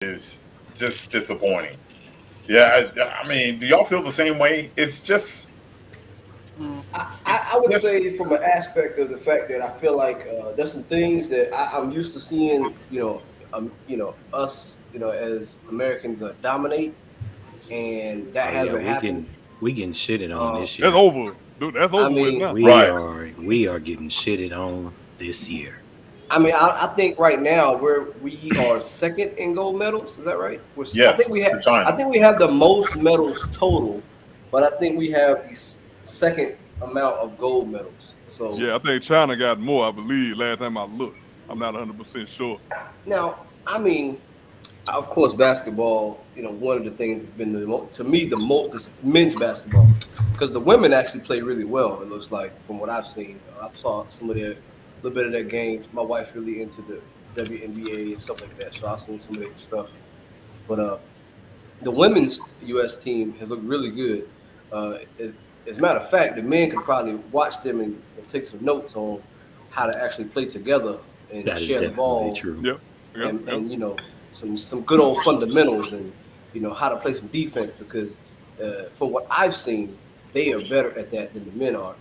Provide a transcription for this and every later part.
is just disappointing. Yeah, I mean, do y'all feel the same way? It's just, I it's would just, say from an aspect of the fact that I feel like there's some things that I'm used to seeing, us, as Americans dominate, and that Oh yeah, hasn't happened. we getting shitted on Uh, this That's year. over, dude. That's I over with mean, now. right. We are getting shitted on this year. I think right now we are second in gold medals. Is that right? Yes, for I China. think we have the most medals total, but I think we have the second amount of gold medals. So Yeah, I think China got more. I believe last time I looked. I'm not 100% sure. now, I mean, of course, basketball. One of the things that's been to me the most is men's basketball, because the women actually play really well. It looks like from what I've seen. I've saw some of their little bit of their games. My wife's really into the WNBA and stuff like that, so I've seen some of their stuff. But the women's U.S. team has looked really good. As a matter of fact, the men could probably watch them and take some notes on how to actually play together and That is share the definitely ball, true. Yep, yep, and yep. some good old fundamentals, and how to play some defense, because from what I've seen, they are better at that than the men are.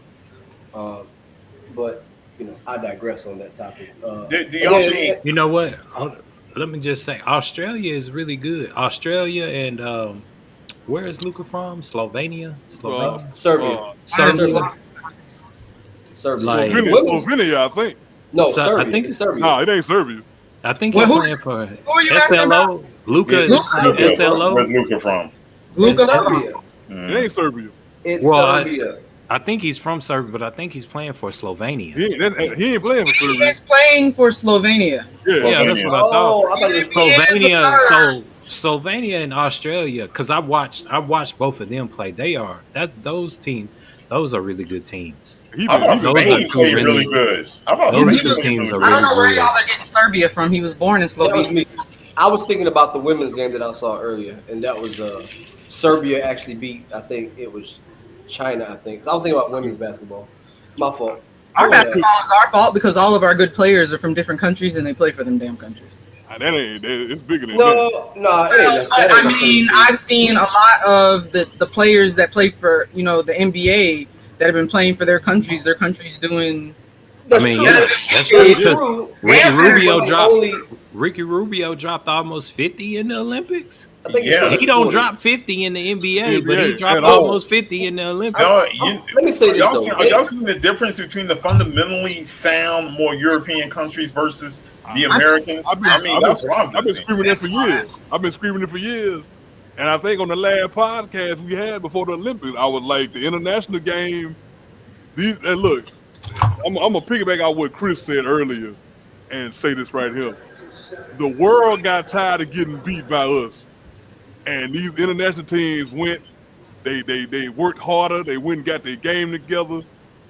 Um, but I digress on that topic. Do And y'all then think? You know what? Let me just say, Australia is really good. Australia and where is Luca from? Slovenia, Uh, Slovenia, Serbia, uh, Serbia. Serbia, Serbia. Well, Like, the Slovenia, women's Slovenia, I think. no so I Serbia. think It's it's, Serbia. Nah, it ain't Serbia. I think Well, he's who playing for who are you asking about? SLO. Luca Yeah, is It's playing Serbia, Luca. bro. Where's SLO. Luca from? It's Luca from? Serbia. It Mm. ain't Serbia. It's Well, Serbia. I think he's from Serbia, but I think he's playing for Slovenia. He ain't playing for He Serbia. is playing for Slovenia. Yeah, Yeah, that's Slovenia. what I thought. Oh, I thought it was. He is the Slovenia, third. so Slovenia and Australia, because I watched both of them play. Those teams, those are really good teams. I thought he been Those are Spain cold. two played really really good. I thought He, Spain those he two was, played teams really are I don't really good. know where good. y'all are getting Serbia from. He was born in That was Slovenia. me. I was thinking about the women's game that I saw earlier, and that was Serbia actually beat. I think it was China. I think. So I was thinking about women's basketball. My fault. Our Go ahead, basketball Ash. is our fault because all of our good players are from different countries and they play for them damn countries. It's bigger than that. No, no, it ain't. Well, That I ain't necessarily mean, true. I've seen a lot of the players that play for the NBA that have been playing for their countries. Their countries doing I That's mean, true. yeah, better that's than true That's NBA. because true. Ricky And very But Rubio well. the dropped only, Ricky Rubio dropped almost 50 in the Olympics. I think it's Yeah. close He to don't 40. drop 50 in the NBA, but he NBA at dropped all. almost 50 in the I'm, Olympics. Y'all, let me say this y'all though. are y'all seeing the difference between the fundamentally sound, more European countries versus the I, I've Americans? I've I been mean, I've been that's what I'm I've just been saying. screaming that for years. I've been screaming it for years. And I think on the last podcast we had before the Olympics, I was like the international game. These and look, I'm gonna piggyback out what Chris said earlier and say this right here. The world got tired of getting beat by us, and these international teams went. They worked harder. They went and got their game together.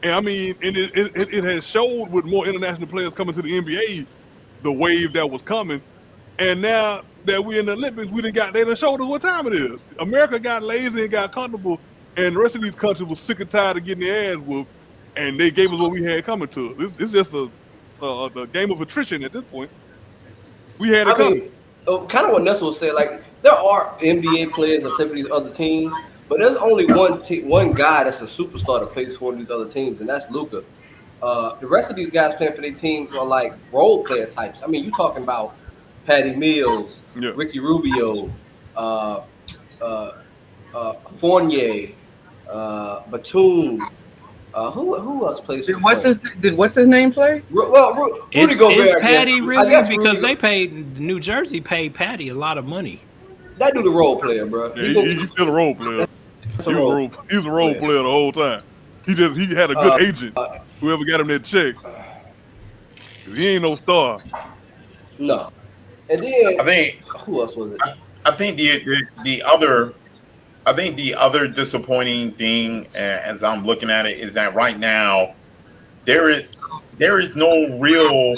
And I mean, and it has showed with more international players coming to the NBA, the wave that was coming. And now that we're in the Olympics, they done showed us what time it is. America got lazy and got comfortable, and the rest of these countries was sick and tired of getting their ass whooped, and they gave us what we had coming to us. It's just a game of attrition at this point. We had it I coming. mean, kind of what Nessa was saying. Like there are NBA players that play for these other teams, but there's only one guy that's a superstar that plays for these other teams, and that's Luca. The rest of these guys playing for their teams are like role player types. I mean, you talking about Patty Mills, Yeah. Ricky Rubio, uh, uh, Fournier, Batum. Who else plays for France? Did what's his name play? Rudy Is Gobert. I guess. Patty I really? guess Because Rudy, they paid New Jersey paid Patty a lot of money. that dude a role player, bro. Yeah, he's still a role player. That's He a was role. he was a role player the whole time. He had a good agent. Whoever got him that check. He ain't no star. No. And then I think who else was it? I think the other I think the other disappointing thing, as I'm looking at it, is that right now there is there is no real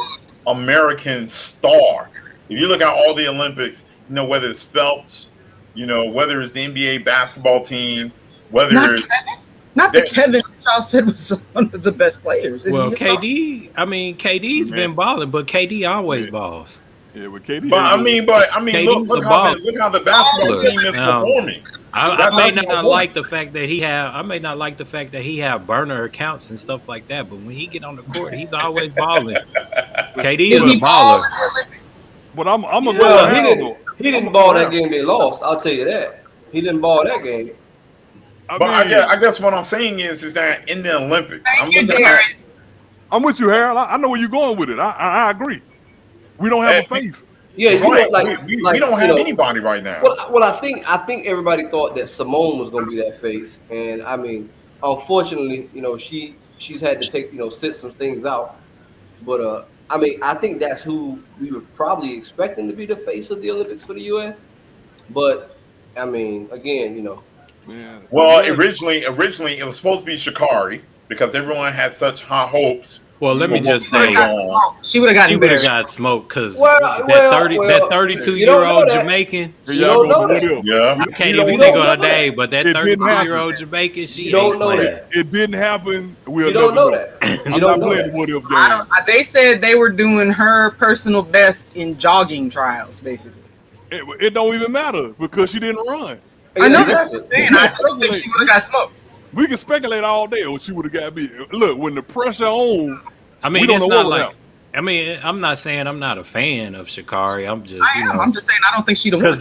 American star. If you look at all the Olympics, whether it's Phelps, whether it's the NBA basketball team, whether Not it's Kevin. Not the Kevin that y'all said was one of the best players. Isn't Well, he a star? KD, I mean, KD's Man. been balling, but KD always Yeah. balls. Yeah, but KD. But I mean, KD's look a how baller. look how the basketball team is performing. I That's may my not point. like the fact that he have. I may not like the fact that he have burner accounts and stuff like that. But when he get on the court, he's always balling. KD is a baller. But I'm gonna go Well, with Hal, though. he didn't ball that game they lost. I'll tell you that. He didn't ball that game. I guess what I'm saying is that in the Olympics, I'm with you, Harold. I know where you're going with it. I agree. We don't have a face. Yeah, you right. know, we don't have anybody right now. Well, I think everybody thought that Simone was going to be that face, and I mean, unfortunately, she's had to sit some things out. But I mean, I think that's who we were probably expecting to be the face of the Olympics for the U.S. But I mean, again, Man. Well, originally it was supposed to be Sha'Carri because everyone had such high hopes. Well, let me just say, she would have got smoked because that 32-year-old Jamaican. You don't know that. Yeah, I can't even think of her name, but that 32-year-old Jamaican, she don't ain't know playing. that. It didn't happen. You don't know that. I'm not playing the what if game. They said they were doing her personal best in jogging trials, basically. It don't even matter because she didn't run. I know that's what I'm saying. I still think she would have got smoked. We can speculate all day on what she would have got beat. Look, when the pressure on, I mean, we don't it's know not what like. I mean, I'm not saying I'm not a fan of Sha'Carri. I'm just, I'm just saying I don't think she'd have won.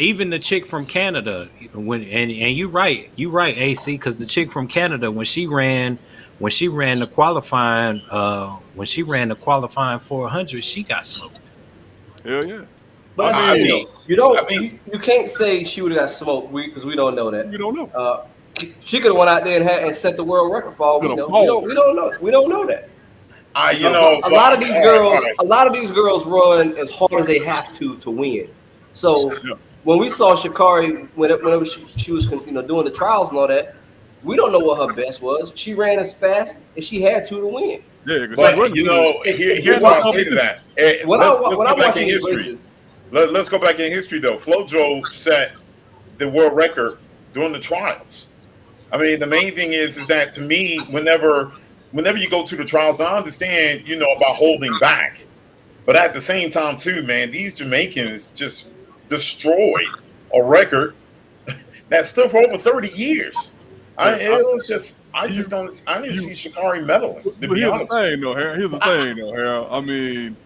Even the chick from Canada and you're right, AC, because the chick from Canada when she ran the qualifying 400, she got smoked. Hell yeah. But you can't say she would have got smoked because we don't know that. We don't know. She could have went out there and set the world record for all we know. We don't know. We don't know that. A lot of these girls run as hard as they have to win. So when we saw Sha'Carri, whenever she was doing the trials and all that, we don't know what her best was. She ran as fast as she had to win. Yeah, but here's what I'll say to that. Let's go back in history though. FloJo set the world record during the trials. I mean, the main thing is that to me, whenever you go to the trials, I understand, about holding back. But at the same time, too, man, these Jamaicans just destroyed a record that stood for over 30 years. I didn't see Sha'Carri meddling. To be honest. Here's the thing, though, Harold. I mean,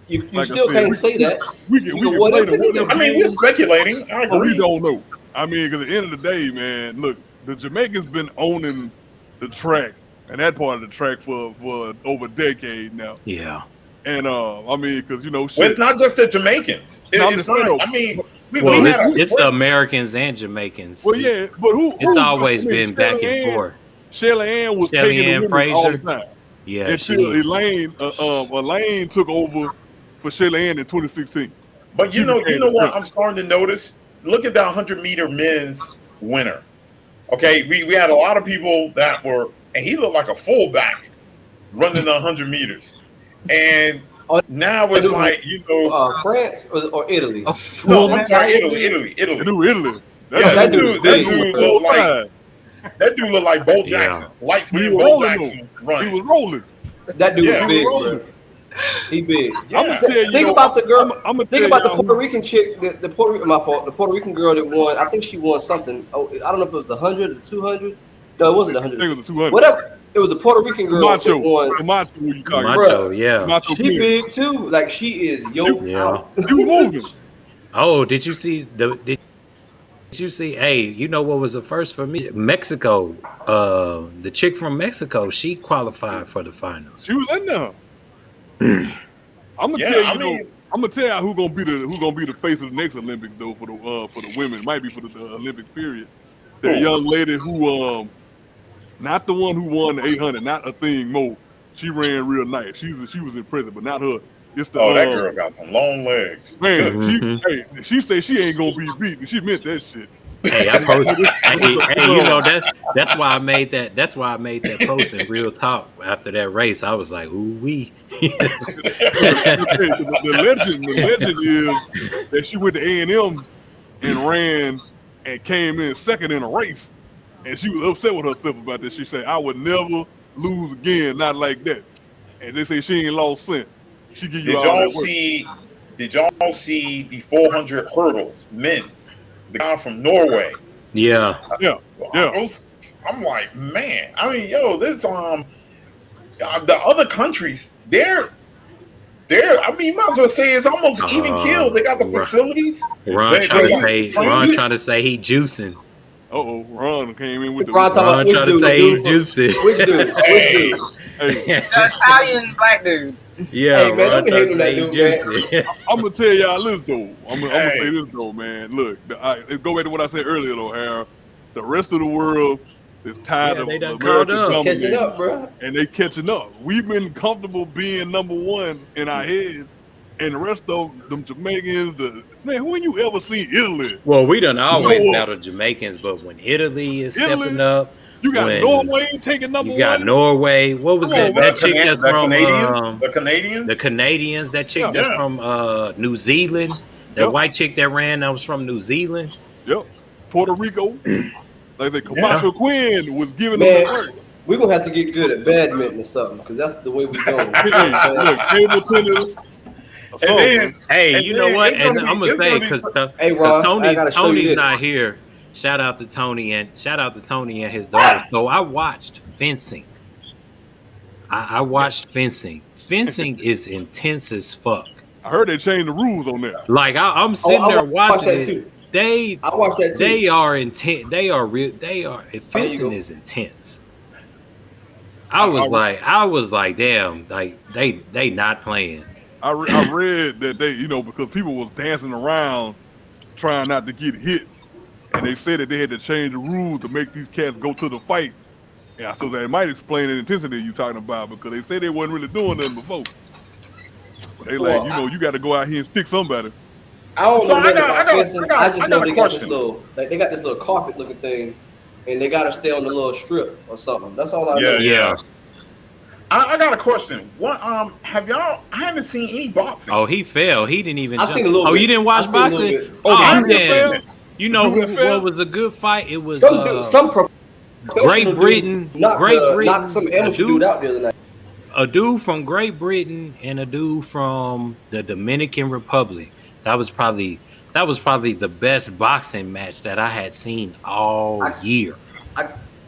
you still can't say that. We can play the I mean, we're speculating. I agree. But we don't know. I mean, because at the end of the day, man, look, the Jamaicans been owning the track and that part of the track for over a decade now. Yeah. And I mean, because well, it's not just the Jamaicans. It's the Americans and Jamaicans. Well, yeah, but it's always been back and forth. Shelly Ann was taking the women all the time. Yeah. Until Elaine took over for Shelly Ann in 2016. But you know what I'm starting to notice? Look at that 100-meter men's winner. Okay, we had a lot of people that were, and he looked like a fullback running the 100 meters. And now it's like, France or Italy? No, I'm sorry, Italy. That dude looked like Bo Jackson. Light skin Bo Jackson running. He was rolling. That dude was big, bro. He big. Yeah. I'm gonna tell you. Think about the girl. Think about the Puerto Rican chick. The Puerto Rican girl that won. I think she won something. Oh, I don't know if it was the 100 or 200. No, it wasn't 100. I think it was the 200. Whatever. It was the Puerto Rican girl that won. Macho, yeah. Macho she big too. Like she is yoked out. She was moving. Oh, did you see Did you see? Hey, you know what was the first for me? Mexico. The chick from Mexico. She qualified for the finals. She was in there. I'm gonna tell you. I'm gonna tell you who's gonna be the face of the next Olympics though for the women. It might be for the Olympics period. That young lady who not the one who won the 800, not a thing more. She ran real nice. She was impressive, but not her. It's the that girl got some long legs. Man, she said she ain't gonna be beaten. She meant that shit. Hey, I posted. You know that's why I made that. That's why I made that post in Real Talk after that race. I was like, ooh wee. The legend is that she went to A&M and ran and came in second in a race, and she was upset with herself about this. She said, "I would never lose again, not like that." And they say she ain't lost since. She give you Did all y'all that work. see? Did y'all see the 400 hurdles men's? The guy from Norway. Yeah. Yeah, yeah. I'm like, man. I mean, yo, this the other countries, I mean, you might as well say it's almost even killed. They got the facilities. Ron They trying to got say the training. he juicing. Ron came in with the. Ron talking Ron about which trying to dude? say Dude he from- juicing. Which dude? Which dude? Hey, The Italian black dude. Yeah, Hey, man, don't Ron be trying hating to on say that he dude, man. juicing. I'm gonna tell y'all this though. I'm gonna Hey. say this though, man. Look, go back to what I said earlier though, Harold. The rest of the world is tired Yeah, of they done caught America up. Catching dominating, up, bro. and they catching up. We've been comfortable being number one in our heads, and the rest of them Jamaicans, man, who you ever seen Italy? Well, we done always No. battled Jamaicans, but when Italy is Italy? stepping up, You got when Norway taking number you got one. Norway. What was Come on, that chick that's the from Canadians. The Canadians. the Canadians? That chick Yeah. that's Yeah. from New Zealand. That Yep. white chick that ran that was from New Zealand. Yep, Puerto Rico. Like the Camacho Quinn was giving them Man, the work. we're gonna have to get good at badminton or something, because that's the way we're going. Hey, look, table tennis. or And then, something. Hey, And you know then what? it's And gonna be- I'm gonna it's say gonna be because so- Hey, Ron, I gotta show you Tony's this. not here. Shout out to Tony and his daughter. So I watched fencing. I watched fencing. Fencing is intense as fuck. I heard they changed the rules on that. Like I'm sitting I there watched watching that it. too. They I watched that too. they are intense. They are real. They are. Fencing go. is intense. I was like, damn, like they not playing. I read that they, because people was dancing around trying not to get hit, and they said that they had to change the rules to make these cats go to the fight. Yeah, so that might explain the intensity you talking about, because they said they wasn't really doing nothing before. But they like, you got to go out here and stick somebody. I don't So know nothing about fencing. I just know got a they got this question. they got this little carpet looking thing, and they gotta stay on the little strip or something. That's all I know. Yeah. I got a question. What have y'all? I haven't seen any boxing. Oh, he fell. He didn't even. I've jump. seen a little Oh, bit. you didn't watch I've seen a little boxing? bit. Oh, Oh, the dude that man. fell? You know The dude that fell? what was a good fight? It was Some Great Britain. knocked some amateur dude out the other night. A dude from Great Britain and a dude from the Dominican Republic. That was probably the best boxing match that I had seen all year.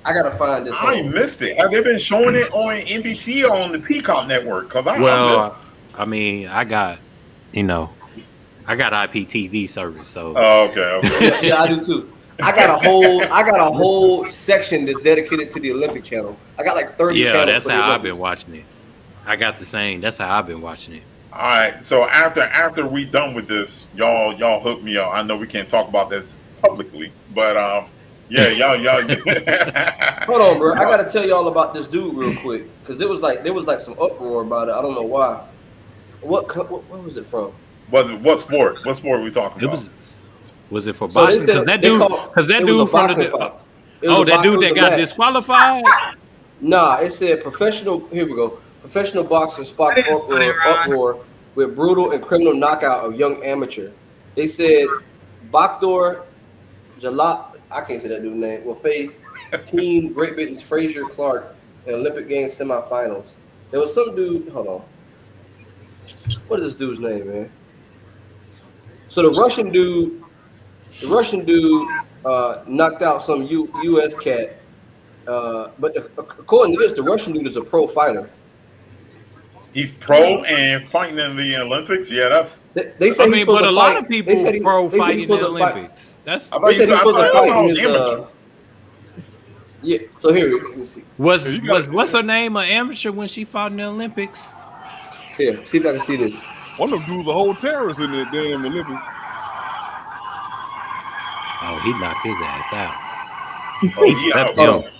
I gotta find this. I missed it. Have they been showing it on NBC or on the Peacock Network? Because I missed. I mean, I got IPTV service, so Oh, okay. Yeah, I do too. I got a whole section that's dedicated to the Olympic channel. I got like 30 yeah, channels. that's for the how I've Olympics. been watching it. I got the same. That's how I've been watching it. All right. So after we done with this, y'all hook me up. I know we can't talk about this publicly, but yeah, y'all. Hold on, bro. I gotta tell y'all about this dude real quick, because there was like some uproar about it. I don't know why. What where was it from? What sport? What sport are we talking about? Was it for So they boxing? Because said that they dude, called- because that it was dude a from boxing the fight. It was a that dude it was that a got match. disqualified. Nah, it said professional. Here we go. Professional boxing sparked That is funny, Ron. uproar with brutal and criminal knockout of young amateur. They said Bakdor Jalat. I can't say that dude's name. Will face Team Great Britain's Fraser Clark in Olympic Games semifinals. There was some dude. Hold on. What is this dude's name, man? So the Russian dude knocked out some U.S. cat. But according to this, the Russian dude is a pro fighter. He's pro and fighting in the Olympics. Yeah, that's. They say I he's mean, supposed but to a lot fight. of people They said pro they said fight he's in the supposed to fight. Olympics. That's I thought They said he's supposed to fight in his. amateur. Yeah. So here, let me see. what's her name? An amateur when she fought in the Olympics. Here, see if I can see this. One of them dudes a whole terrorist in that damn Olympics. Oh, he knocked his ass out. Oh, He he slept out. him.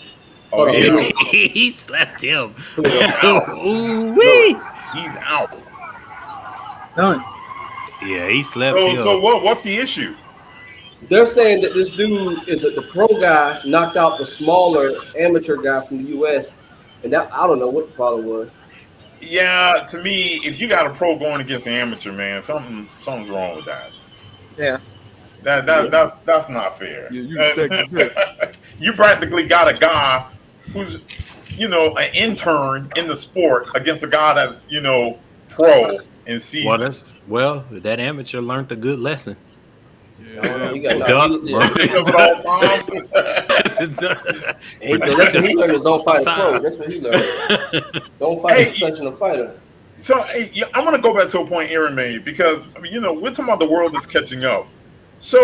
Oh, Hold on. yeah. He slept him. Yeah. Ooh wee. He's out. Done. Yeah, he slept So, him. so what's the issue? They're saying that this dude is the pro guy knocked out the smaller amateur guy from the U.S. And that I don't know what the problem was. Yeah, to me, if you got a pro going against an amateur, man, something's wrong with that. Yeah. That's not fair. Yeah, you stack the deck. You practically got a guy who's, an intern in the sport against a guy that's, pro. in season. That amateur learned a good lesson. He got Duck, yeah. At all times. The lesson he learned is don't fight a pro. That's what he learned. Don't fight a professional fighter. So I'm going to go back to a point Aaron made because we're talking about the world that's catching up. So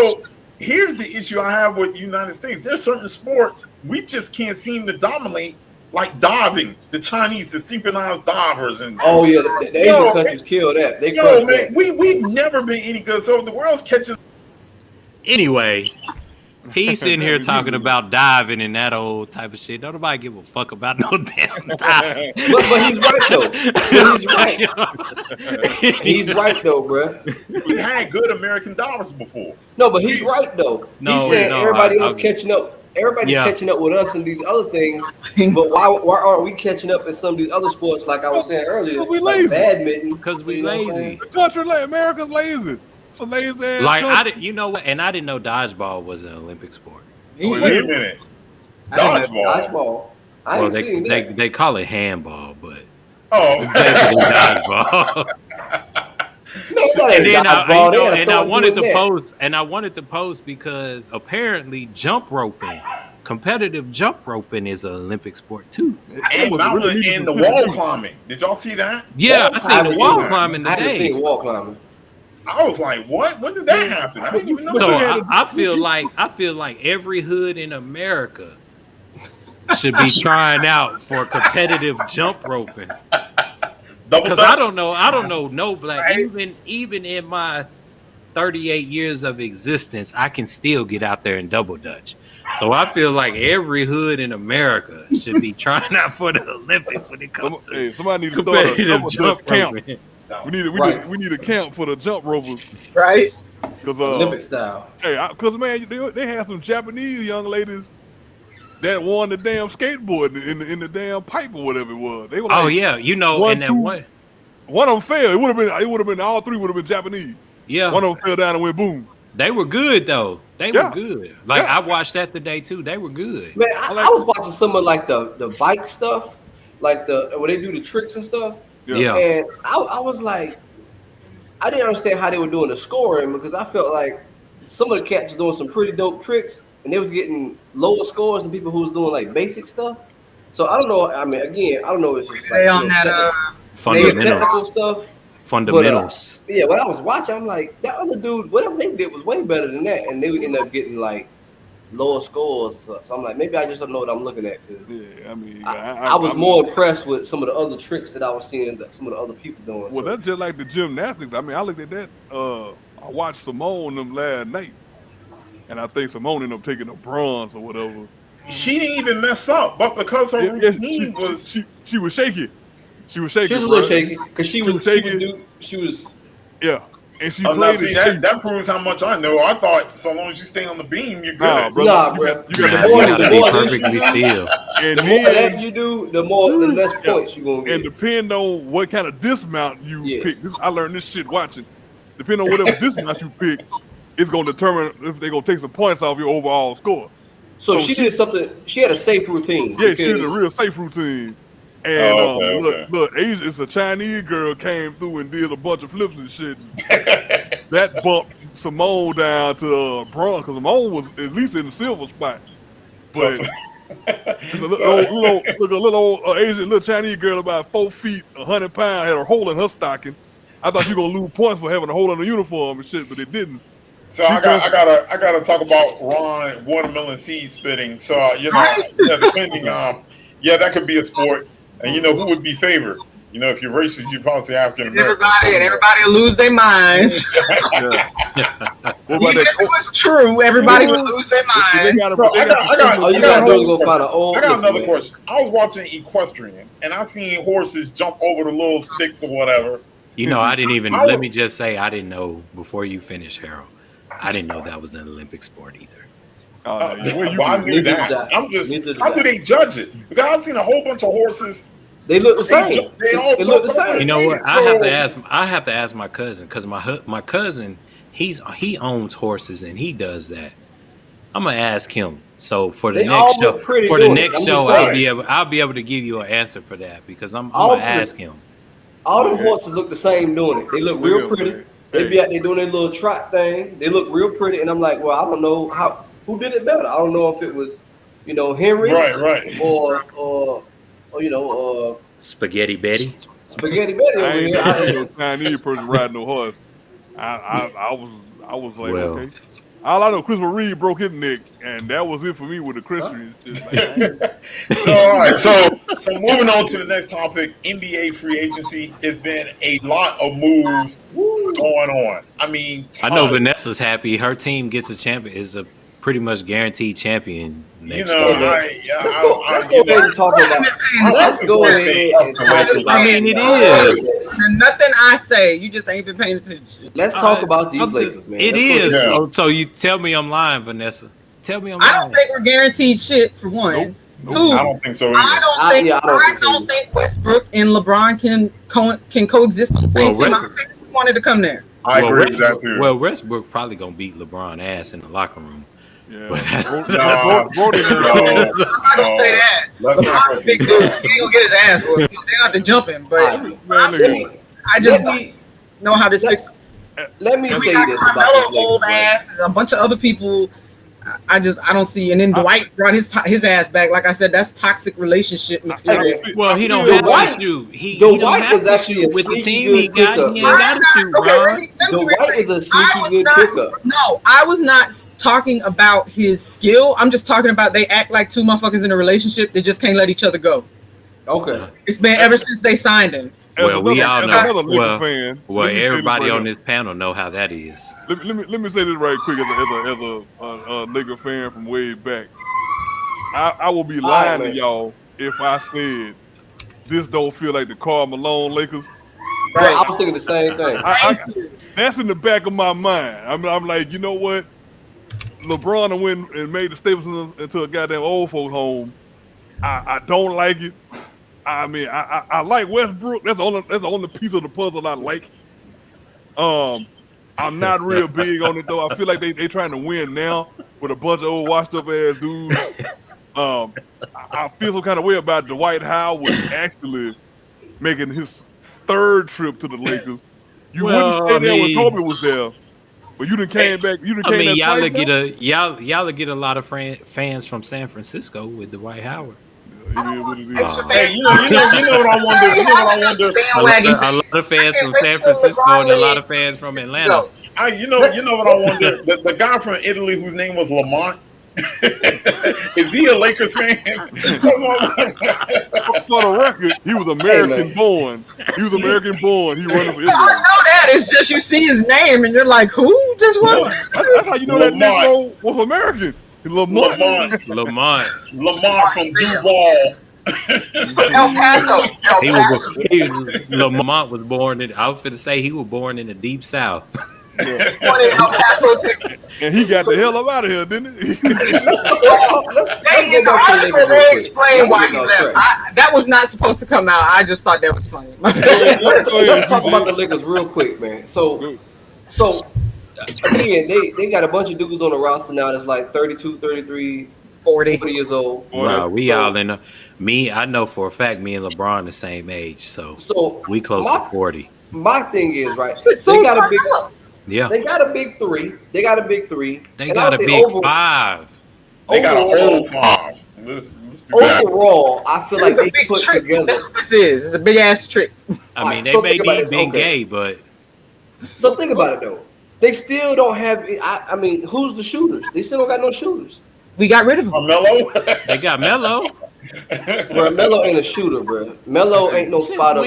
here's the issue I have with the United States. There's certain sports we just can't seem to dominate, like diving. The Chinese, the synchronized divers, and the Asian countries kill that. They crush that. We've never been any good. So the world's catching. Anyway, he's sitting here talking about diving and that old type of shit. Don't nobody give a fuck about no damn diving. But he's right though. He's right though, bro. We've had good American divers before. No, but he's right though. He's saying everybody else catching up. Everybody's catching up with us in these other things, but why aren't we catching up in some of these other sports? Like I was saying earlier, we lazy. Badminton. Because we lazy. The country, America's lazy. It's a lazy ass like country. I didn't, you know what? And I didn't know dodgeball was an Olympic sport. Wait a minute. Dodgeball. I Well, ain't seen that. they call it handball, but Oh, basically dodgeball. And I wanted to post because apparently competitive jump roping is an Olympic sport too. And the wall climbing. Did y'all see that? Yeah, I seen the wall climbing I haven't today. seen wall climbing. I was like, what? When did that happen? I didn't even know. So I feel like every hood in America should be trying out for competitive jump roping. Because I don't know no black. Even in my 38 years of existence, I can still get out there and double dutch. So I feel like every hood in America should be trying out for the Olympics when it comes to somebody needs to start a competitive jump camp. roping. We need a camp for the jump ropers, Right? Because Olympic style. Because man, they had some Japanese young ladies that won the damn skateboard in the damn pipe or whatever it was. They were like, one of them failed. It would have been all three would have been Japanese. Yeah, one of them fell down and went boom. They were good though. They were good. Like I watched that today too. They were good. Man, I was watching some of like the bike stuff, like where they do the tricks and stuff. Yeah. And I was like, I didn't understand how they were doing the scoring because I felt like some of the cats were doing some pretty dope tricks and they was getting lower scores than people who was doing like basic stuff. So I don't know. I mean, again, I don't know if it's just like on that technical stuff. Fundamentals. But, when I was watching, I'm like, that other dude, whatever they did was way better than that, and they would end up getting like lower scores. So I'm like, maybe I just don't know what I'm looking at. Yeah, I mean, I was more impressed with some of the other tricks that I was seeing that some of the other people doing. Well, that's just like the gymnastics. I mean, I looked at that. I watched Simone them last night, and I think Simone ended up taking a bronze or whatever. She didn't even mess up, but because her routine she was shaky. She was shaky. She was a little shaky because she was shaky. She was. Yeah. And she played it. That proves how much I know. I thought so long as you stay on the beam, you're good. Nah, bro. You gotta be perfectly still. And the more that you do, the less points you're gonna get. And depending on what kind of dismount you pick, I learned this shit watching. Depending on whatever dismount you pick, it's gonna determine if they're gonna take some points off your overall score. So she did something. She had a safe routine. Yeah, she did a real safe routine. And look, Asia, it's a Chinese girl came through and did a bunch of flips and shit. That bumped Simone down to bronze because Simone was at least in the silver spot. But a little old Asian, little Chinese girl about 4 feet, 100 pounds, had a hole in her stocking. I thought she was gonna lose points for having a hole in the uniform and shit, but it didn't. So I gotta talk about Ron watermelon seed spitting. So depending on that could be a sport. And who would be favored? If you're racist, you'd probably say African American. Everybody will lose their minds. Even if it was true, everybody would lose their minds. I got another question. I was watching equestrian, and I seen horses jump over the little sticks or whatever. I didn't even. Let me just say, I didn't know before you finish, Harold. I didn't know that was an Olympic sport either. I knew that. I'm just. How do they judge it? Because I've seen a whole bunch of horses. They look the same. They look the same. You know what? I have to ask my cousin because my cousin he owns horses and he does that. I'm gonna ask him. So for the next show, I'll be able to give you an answer for that because I'm gonna ask him. All them horses look the same doing it. They look real pretty. They be out there doing their little trot thing. They look real pretty, and I'm like, well, I don't know who did it better. I don't know if it was, Henry, right, or Spaghetti Betty. Spaghetti Betty. I ain't Over never here. no Chinese person riding no horse. I was like, Well. okay. All I know, Christopher Reeve broke his neck, and that was it for me with the Christian shit. So all right, so moving on to the next topic, NBA free agency. It's been a lot of moves going on. I mean, I know Vanessa's happy. Her team gets a champion. Is a pretty much guaranteed champion next year. Let's go ahead and talk about. Let's go ahead and talk about. I mean, it is. Nothing I say, you just ain't been paying attention. Let's talk about these Lakers, man. It is. So you tell me I'm lying, Vanessa. Tell me I'm lying. I don't think we're guaranteed shit for one. Nope. Two, I don't think so either. I don't think Westbrook and LeBron can coexist on the same team. I think we wanted to come there. I agree with that too. Well, Westbrook probably gonna beat LeBron ass in the locker room. Yeah. Brody, I'm not gonna say that. LeBron's a big dude. He ain't gonna get his ass whooped. They gonna have to jump him, but I'm saying, I just don't know how this fixes. Let me say this about Carmelo old ass and a bunch of other people. I don't see. And then Dwight brought his ass back. Like I said, that's toxic relationship material. Well, he don't have to shoot. He don't have to shoot with the team he got. He ain't got to shoot, bro. Dwight is a sneaky good pickup. No, I was not talking about his skill. I'm just talking about they act like two motherfuckers in a relationship that just can't let each other go. Okay. It's been ever since they signed him. Well, we all know. Well, fan, everybody on this panel know how that is. Let me say this right quick as a Laker fan from way back. I will be lying to y'all if I said this don't feel like the Karl Malone Lakers. Right. I was thinking the same thing. That's in the back of my mind. I'm like, you know what? LeBron went and made the Staples into a goddamn old folks home. I don't like it. I mean, I like Westbrook. That's the only piece of the puzzle I like. I'm not real big on it though. I feel like they trying to win now with a bunch of old washed up ass dudes. I feel some kind of way about Dwight Howard actually making his third trip to the Lakers. You wouldn't stay there when Kobe was there, but you done came back. You done came back. Y'all get a lot of fans from San Francisco with Dwight Howard. Hey, you know what I wonder. A lot of fans from San Francisco and a lot of fans from Atlanta. You know what I wonder. The guy from Italy whose name was Lamont. Is he a Lakers fan? For the record, he was American born. He was American born. He running for Italy. I know that. It's just you see his name and you're like, who? Just what? That's how you know that Negro was American. Lamont from Duval. El Paso. Lamont was born in. I was going to say he was born in the deep south. Yeah. El Paso, Texas. And he got the hell up out of here, didn't he? Let's explain why he left. That was not supposed to come out. I just thought that was funny. Let's talk about the Lakers real quick, man. So again, they got a bunch of dudes on the roster now that's like 32, 33, 40 years old. Wow, we all in I know for a fact me and LeBron the same age, so we close to 40. My thing is, right, they got a big three. They got a big five. They got an old five. Overall, I feel like they put together. That's what this is. It's a big ass trick. I mean, they may be being gay, but so think about it though. They still don't have. I mean, who's the shooters? They still don't got no shooters. We got rid of him. Melo. They got Melo. Bro, Melo ain't a shooter, bro. Melo ain't no spot up.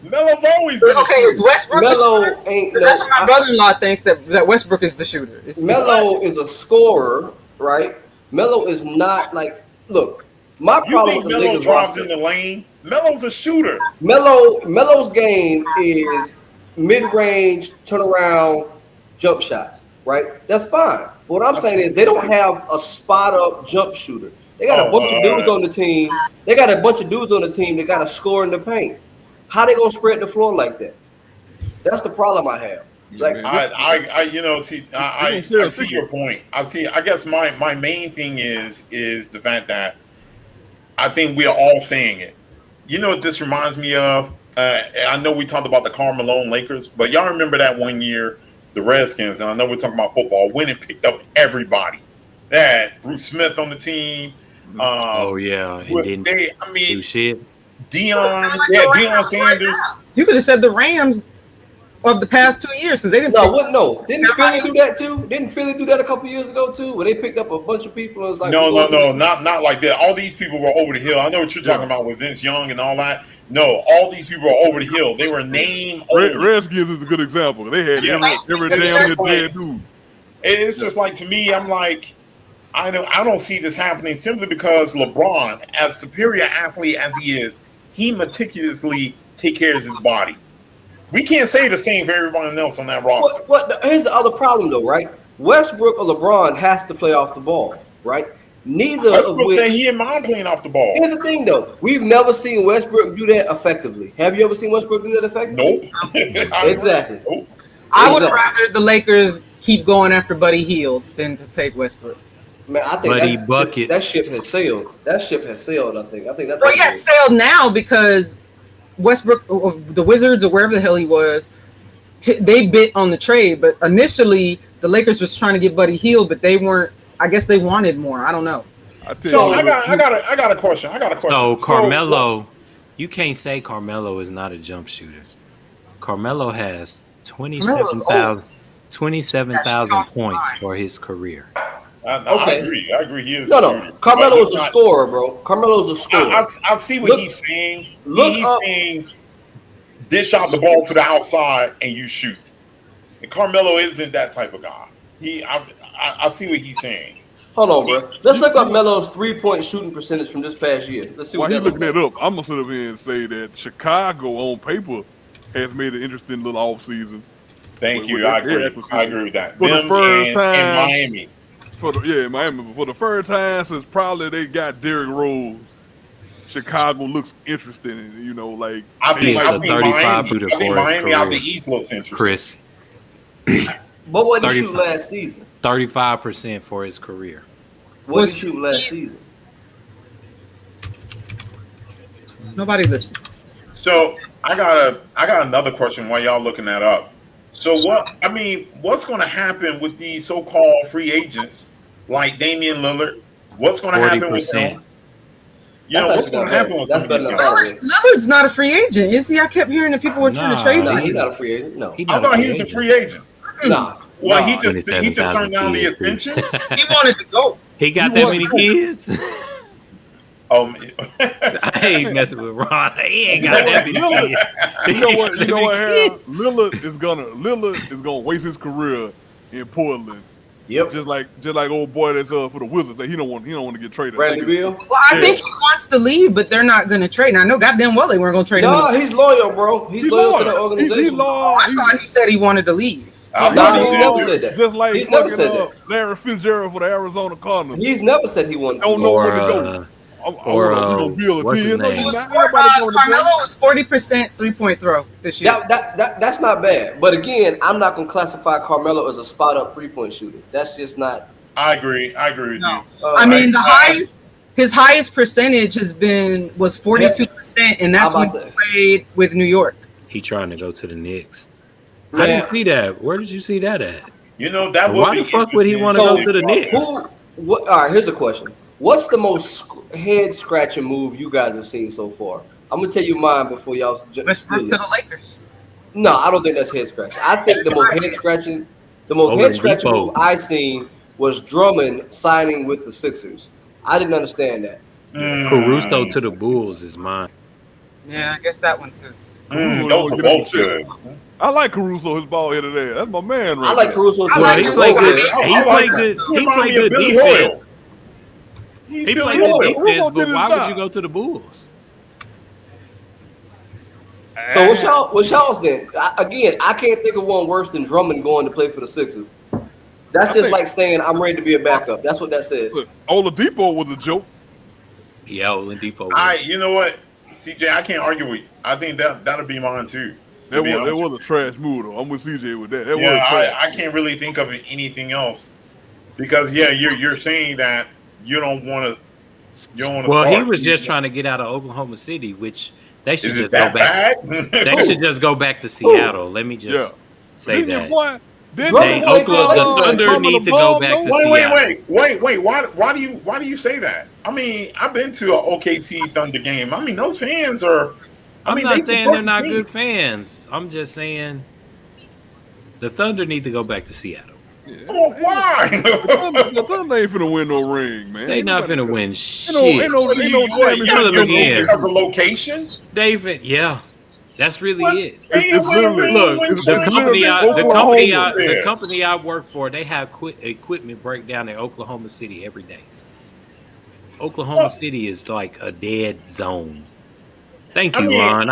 Melo's always been okay. Is Westbrook? Melo ain't. That's what my brother-in-law thinks that Westbrook is the shooter. Melo is a scorer, right? Melo is not like. Look, my problem with the Melo Lakers drives roster, in the lane. Melo's a shooter. Melo's game is mid-range, turnaround, jump shots, right? That's fine. But what I'm saying is they don't have a spot-up jump shooter. They got a bunch of dudes on the team. They got a bunch of dudes on the team that got to score in the paint. How they gonna spread the floor like that? That's the problem I have. Like I see your point. I guess my main thing is the fact that I think we are all saying it. You know what this reminds me of? I know we talked about the Karl Malone Lakers, but y'all remember that one year the Redskins, and I know we're talking about football, went and picked up everybody. They had Bruce Smith on the team. Oh yeah, and didn't do shit. Deion Sanders. You could have said the Rams of the past 2 years because they didn't. No. Didn't Philly do that too? Didn't Philly do that a couple years ago too? Where they picked up a bunch of people and it was like, no, not like that. All these people were over the hill. I know what you're talking about with Vince Young and all that. No, all these people were over the hill. They were name only. Redskins is a good example. They had every damn dead dude. It's just like, to me, I'm like, I don't see this happening simply because LeBron, as superior athlete as he is, he meticulously take care of his body. We can't say the same for everyone else on that roster. Here's the other problem, though, right? Westbrook or LeBron has to play off the ball, right? Neither Westbrook of which. said he didn't mind playing off the ball. Here's the thing, though. We've never seen Westbrook do that effectively. Have you ever seen Westbrook do that effectively? Nope. Exactly. Nope. I would rather the Lakers keep going after Buddy Hield than to take Westbrook. Man, I think that ship has sailed. That ship has sailed, I think that's well, yeah, it sailed now because Westbrook, the Wizards or wherever the hell he was, they bit on the trade. But initially, the Lakers was trying to get Buddy Hield, but they weren't. I guess they wanted more. I don't know. I got a question. So Carmelo, you can't say Carmelo is not a jump shooter. Carmelo has 27,000 points for his career. I agree. He is. No. Carmelo is a scorer, bro. Carmelo's a scorer. I see what he's saying. He's saying dish out the ball to the outside and you shoot. And Carmelo isn't that type of guy. I see what he's saying. Hold on, bro. Let's look up Melo's 3-point shooting percentage from this past year. Let's see. While he's looking that up, I'm gonna sit up here and say that Chicago on paper has made an interesting little offseason. Thank you. I agree with that. For the first time in Miami. Miami. For the first time since probably they got Derrick Rose, Chicago looks interesting. And, I think Miami out the East looks interesting. Chris. What did he shoot last season? 35% for his career. What did he shoot last season? Nobody listened. So I got another question while y'all looking that up. So what's going to happen with these so-called free agents like Damian Lillard? What's going to happen with them? What's going to happen with some of these guys? Lillard's not a free agent, is he? I kept hearing that people were trying to trade him. He's not a free agent. No, I thought he was a free agent. Nah. Well, he just turned down the extension. He wanted to go. He got that many kids. I ain't messing with Ron. He ain't got that many kids. You know what, Harold? Lillard is gonna waste his career in Portland. Yep. Just like old boy that's for the Wizards. He don't want to get traded. Bradley Beal. Well, I think he wants to leave, but they're not going to trade. And I know goddamn well they weren't going to trade him. No, he's loyal, bro. He's loyal to the organization. I thought he said he wanted to leave. He's never said that. Just like he's never said that. Larry Fitzgerald for the Arizona Cardinals. He's never said he wanted to. Don't know where to go. What's his name? Carmelo was 40% 3-point throw this year. That's not bad. But again, I'm not going to classify Carmelo as a spot-up 3-point shooter. That's just not. I agree with you. I mean, his highest percentage was 42%, and that's when he played with New York. He trying to go to the Knicks. I didn't see that. Where did you see that at? That. Why the fuck would he want to go to the Knicks? All right, here's a question. What's the most head-scratching move you guys have seen so far? I'm gonna tell you mine before y'all. Westbrook to the Lakers. No, I don't think that's head-scratching. I think the most head-scratching move I seen was Drummond signing with the Sixers. I didn't understand that. Caruso to the Bulls is mine. Yeah, I guess that one too. Those are both good. I like Caruso, his ball headed there. That's my man, right? I like Caruso. He played good. He played good defense. He played good defense, but why would you go to the Bulls? So what's y'all's then? I can't think of one worse than Drummond going to play for the Sixers. That's like saying I'm ready to be a backup. That's what that says. Look, Oladipo was a joke. Yeah, Oladipo. You know what, CJ? I can't argue with you. I think that'll be mine too. That was a trash move though. I'm with CJ with that. I can't really think of anything else because you're saying that you don't want to. Well, he was just trying to get out of Oklahoma City, which They should Is it just go that back. bad? They should just go back to Seattle. Let me just say Didn't your that. boy? The Thunder need to go back to Seattle. Wait. Why do you say that? I mean, I've been to an OKC Thunder game. I mean, those fans are. I'm they not saying support they're the not team. good fans. I'm just saying the Thunder need to go back to Seattle. Oh, why? The Thunder ain't finna win no ring, man. They not finna win shit. Ain't no championship. Because of location? David, yeah. That's really it. It's literally Look, the Yeah. company I work for, they have equipment breakdown in Oklahoma City every day. Oklahoma City is like a dead zone. Thank you, Ron.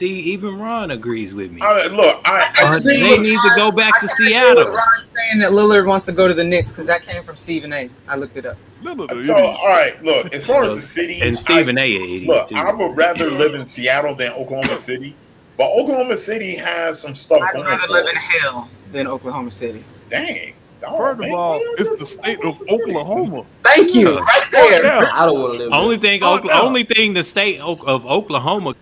Even Ron agrees with me. They need to go back to Seattle. Ron saying that Lillard wants to go to the Knicks because that came from Stephen A. I looked it up. So, all right, look, as far as the city, and Stephen A. Idiot, look, I would rather live in Seattle than Oklahoma City, but Oklahoma City has some stuff. I'd rather live in hell than Oklahoma City. Dang. First of all, it's the state of Oklahoma. Thank you. Right there. I don't want to live Only thing the state of Oklahoma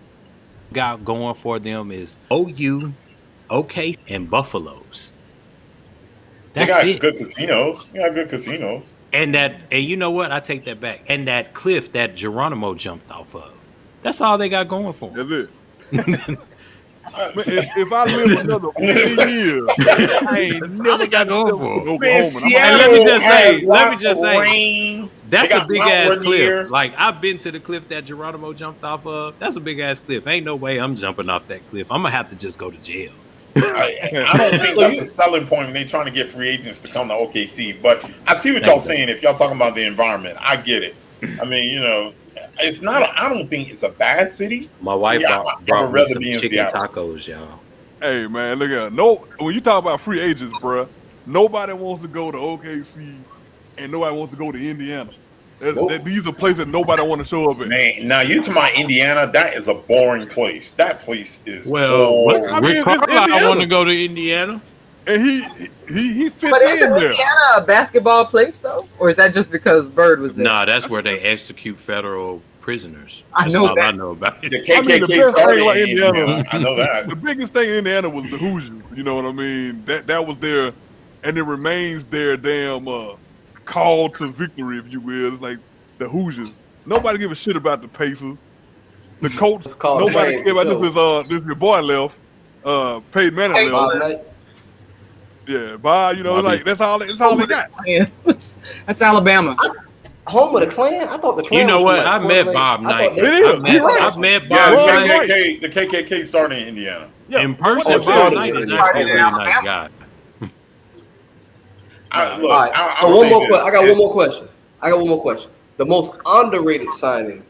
got going for them is OU, OK, and Buffaloes. That's they it. got good casinos. They got good casinos. And you know what? I take that back. And that cliff that Geronimo jumped off of. That's all they got going for them. That's it. If I live another 50 years, I ain't never got going for Oklahoma. And let me just say, that's a big ass cliff. Here. Like, I've been to the cliff that Geronimo jumped off of. That's a big ass cliff. Ain't no way I'm jumping off that cliff. I'm gonna have to just go to jail. I don't think that's a selling point when they're trying to get free agents to come to OKC. But I see what y'all saying. If y'all talking about the environment, I get it. I mean, it's not. I don't think it's a bad city. My wife brought me some chicken tacos, y'all. Hey man, look at when you talk about free agents, bruh, nobody wants to go to OKC, and nobody wants to go to Indiana. These are places nobody want to show up in. Man, now you to my Indiana, that is a boring place. That place is boring. Rick Carlisle want to go to Indiana, and he fits but in there. Indiana a basketball place though, or is that just because Bird was there? Nah, that's where they execute federal prisoners. That's all I know about it. The KKK started in Indiana. I know that. The biggest thing in Indiana was the Hoosiers. You know what I mean? That was their, and it remains their damn call to victory, if you will. It's like the Hoosiers. Nobody give a shit about the Pacers. The coach, nobody care about this your boy left. Peyton Manning left. Yeah, Bob, like that's all they got. Yeah. That's Alabama. Home of the Klan? I thought the Klan. You know what? I met Bob Knight. I've met Bob Knight. The KKK started in Indiana. Yeah. In person, Bob Knight is actually a really nice guy. I got one more question. The most underrated signing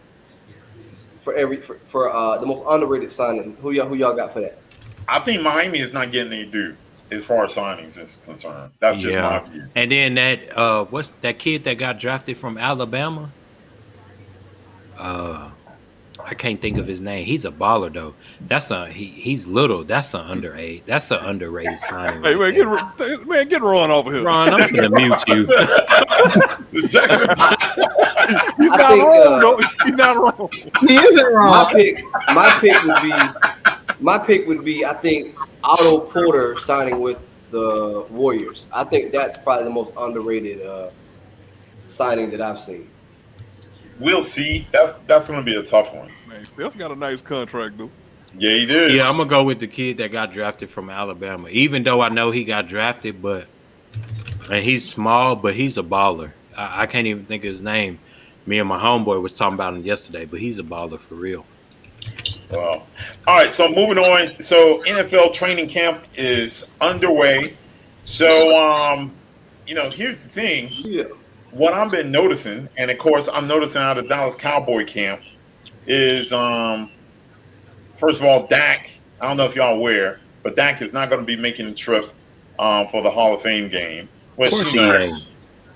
the most underrated signing. Who y'all got for that? I think Miami is not getting any due as far as signings is concerned. That's just my view. And then that what's that kid that got drafted from Alabama? I can't think of his name. He's a baller though. He's little. That's an underage. That's an underrated signing. Hey man, get Ron over here. Ron, I'm gonna mute you. He's not wrong, though. He's not wrong. He isn't wrong. My pick would be I think Otto Porter signing with the Warriors. I think that's probably the most underrated signing that I've seen. We'll see. That's going to be a tough one. Man, Steph got a nice contract though. Yeah, he did. Yeah, I'm gonna go with the kid that got drafted from Alabama. Even though I know he got drafted, and he's small, but he's a baller. I can't even think of his name. Me and my homeboy was talking about him yesterday, but he's a baller for real. Wow. All right, so moving on. So NFL training camp is underway. So, here's the thing. Yeah. What I've been noticing, and of course I'm noticing out of Dallas Cowboy camp, is first of all, Dak. I don't know if y'all aware, but Dak is not going to be making the trip for the Hall of Fame game. Which,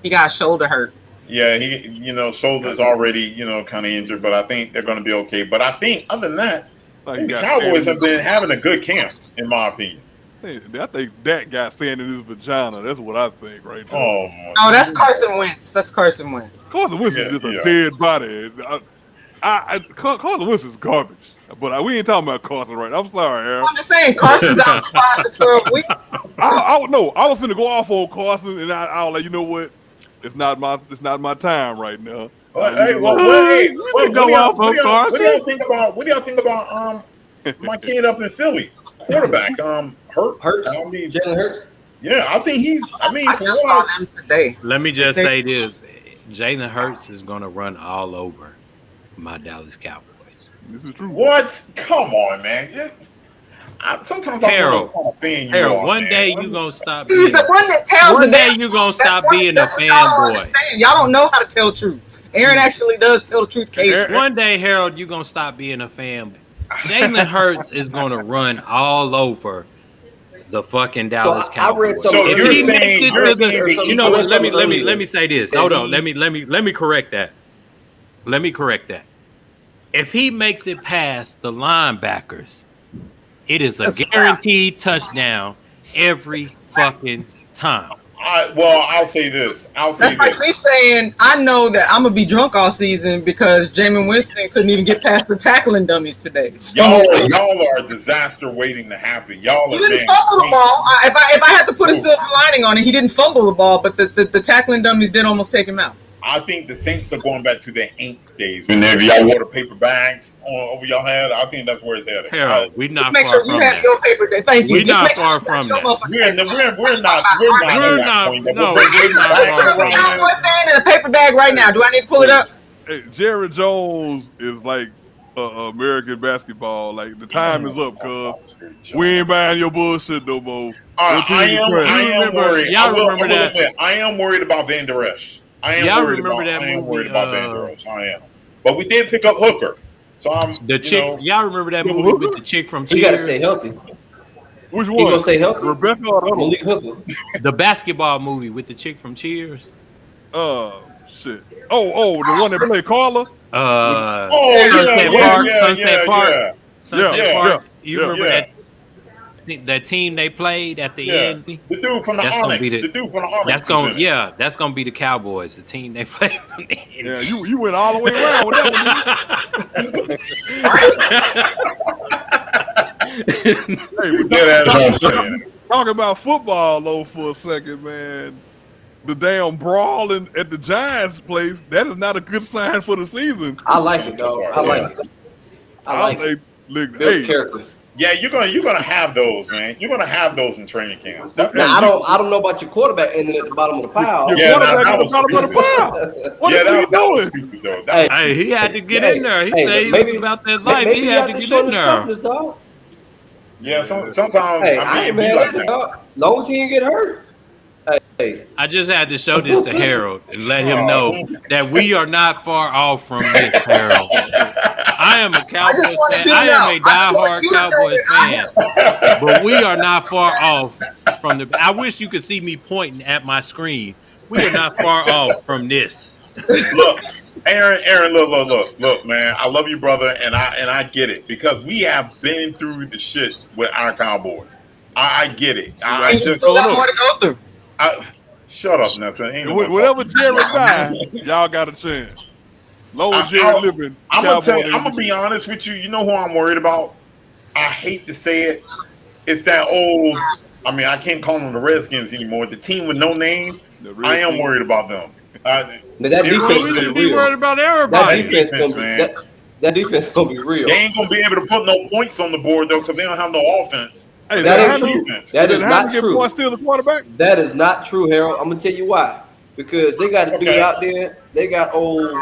he got a shoulder hurt. Yeah, shoulder's already, kind of injured, but I think they're going to be okay. But I think other than that, the Cowboys have been having a good camp, in my opinion. I think that got sand in his vagina. That's what I think right now. Oh, no, that's Carson Wentz. Carson Wentz is just a dead body. Carson Wentz is garbage. But we ain't talking about Carson, right? I'm sorry, Aaron. I'm just saying Carson's out for 5 to 12 weeks. I was finna go off on Carson, and I'll let you know what. It's not my time right now. Hey, go off on Carson. What do y'all think about? What do y'all think about my kid up in Philly, quarterback Hurts. I mean, Jalen Hurts. yeah, I think he's. I mean, I just saw them today. Let me just say this: Jalen Hurts is going to run all over my Dallas Cowboys. This is true. What? Come on, man. Sometimes Harold, I'm a fan. One day you gonna stop. He's the one that tells one the day damn you gonna truth. stop That's being a that's what y'all don't fanboy. understand. Y'all don't know how to tell truth. Aaron actually does tell the truth occasionally. One day, Harold, you gonna stop being a fan. Jalen Hurts is gonna run all over the fucking Dallas I read Cowboys. something So If you're he saying- makes it you're to saying the, that you know what? Let me earlier. say this. Said Hold on. he- Let me correct that. Let me correct that. If he makes it past the linebackers, it is a guaranteed touchdown every fucking time. I'll say this. That's like me saying, I know that I'm gonna be drunk all season because Jameis Winston couldn't even get past the tackling dummies today. So, Y'all are a disaster waiting to happen. Y'all he are didn't fumble the ball. If I had to put a silver lining on it, he didn't fumble the ball, but the tackling dummies did almost take him out. I think the Saints are going back to their Aints days. Whenever y'all wore the paper bags over y'all head, I think that's where it's headed. Harold, we're not Make far sure you from have that. your paper day. Thank you. We're Just not make far sure from your that. motherfucking We're paper not We're at not- that point. no, We're we're not back far from around. that. Cowboy fan in a paper bag right now. Do I need to pull it up? Hey, Jerry Jones is like American basketball. Like the time is up, cuz we ain't buying your bullshit no more. I am worried. Y'all remember that? Admit, I am worried about Van Der Esch. I am worried about Van Der Esch. I am. But we did pick up Hooker. So I'm The chick, y'all remember that movie with the chick from He got to Cheers? stay healthy. Which He one? gonna stay healthy. Rebecca or the other one? Malik Hooker. The basketball movie with the chick from Cheers. Shit. Oh, the one that played Carla? Sunset Park. You remember yeah. that team they played at the end? The dude from the Onyx. The dude from the Onyx. That's gonna be the Cowboys, the team they play from the end. Yeah, you went all the way around with that one. Talk about football though for a second, man. The damn brawling at the Giants place, that is not a good sign for the season. I like it, dog. I like it. Hey, characters. Yeah, you're gonna have those, man. You're gonna have those in training camp. Now, I don't know about your quarterback ending at the bottom of the pile. Your quarterback at the bottom of the pile. What is he doing? Stupid, though. Hey, he had to get in there. He said he was about that life. He had to get in there. Dog. Yeah, sometimes I ain't mad at it, dog. As long as he didn't get hurt. Hey. I just had to show this to Harold and let him know that we are not far off from this, Harold. I am a Cowboys fan. I am a diehard Cowboys fan. But we are not far off from the. I wish you could see me pointing at my screen. We are not far off from this. Look, Aaron, look, man. I love you, brother, and I get it because we have been through the shit with our Cowboys. I get it. I just got more to go through. Shut up, Neptune. Whatever Jerry died, y'all got a chance. Lower Jerry living. I'm gonna be honest with you. You know who I'm worried about? I hate to say it. It's that old. I mean, I can't call them the Redskins anymore. The team with no name. I am worried about them. That defense should be worried about everybody. That defense gonna be real. They ain't gonna be able to put no points on the board though, because they don't have no offense. Hey, that ain't true. That is not true. Still the quarterback? That is not true, Harold. I'm gonna tell you why. Because they got a dude out there. They got old.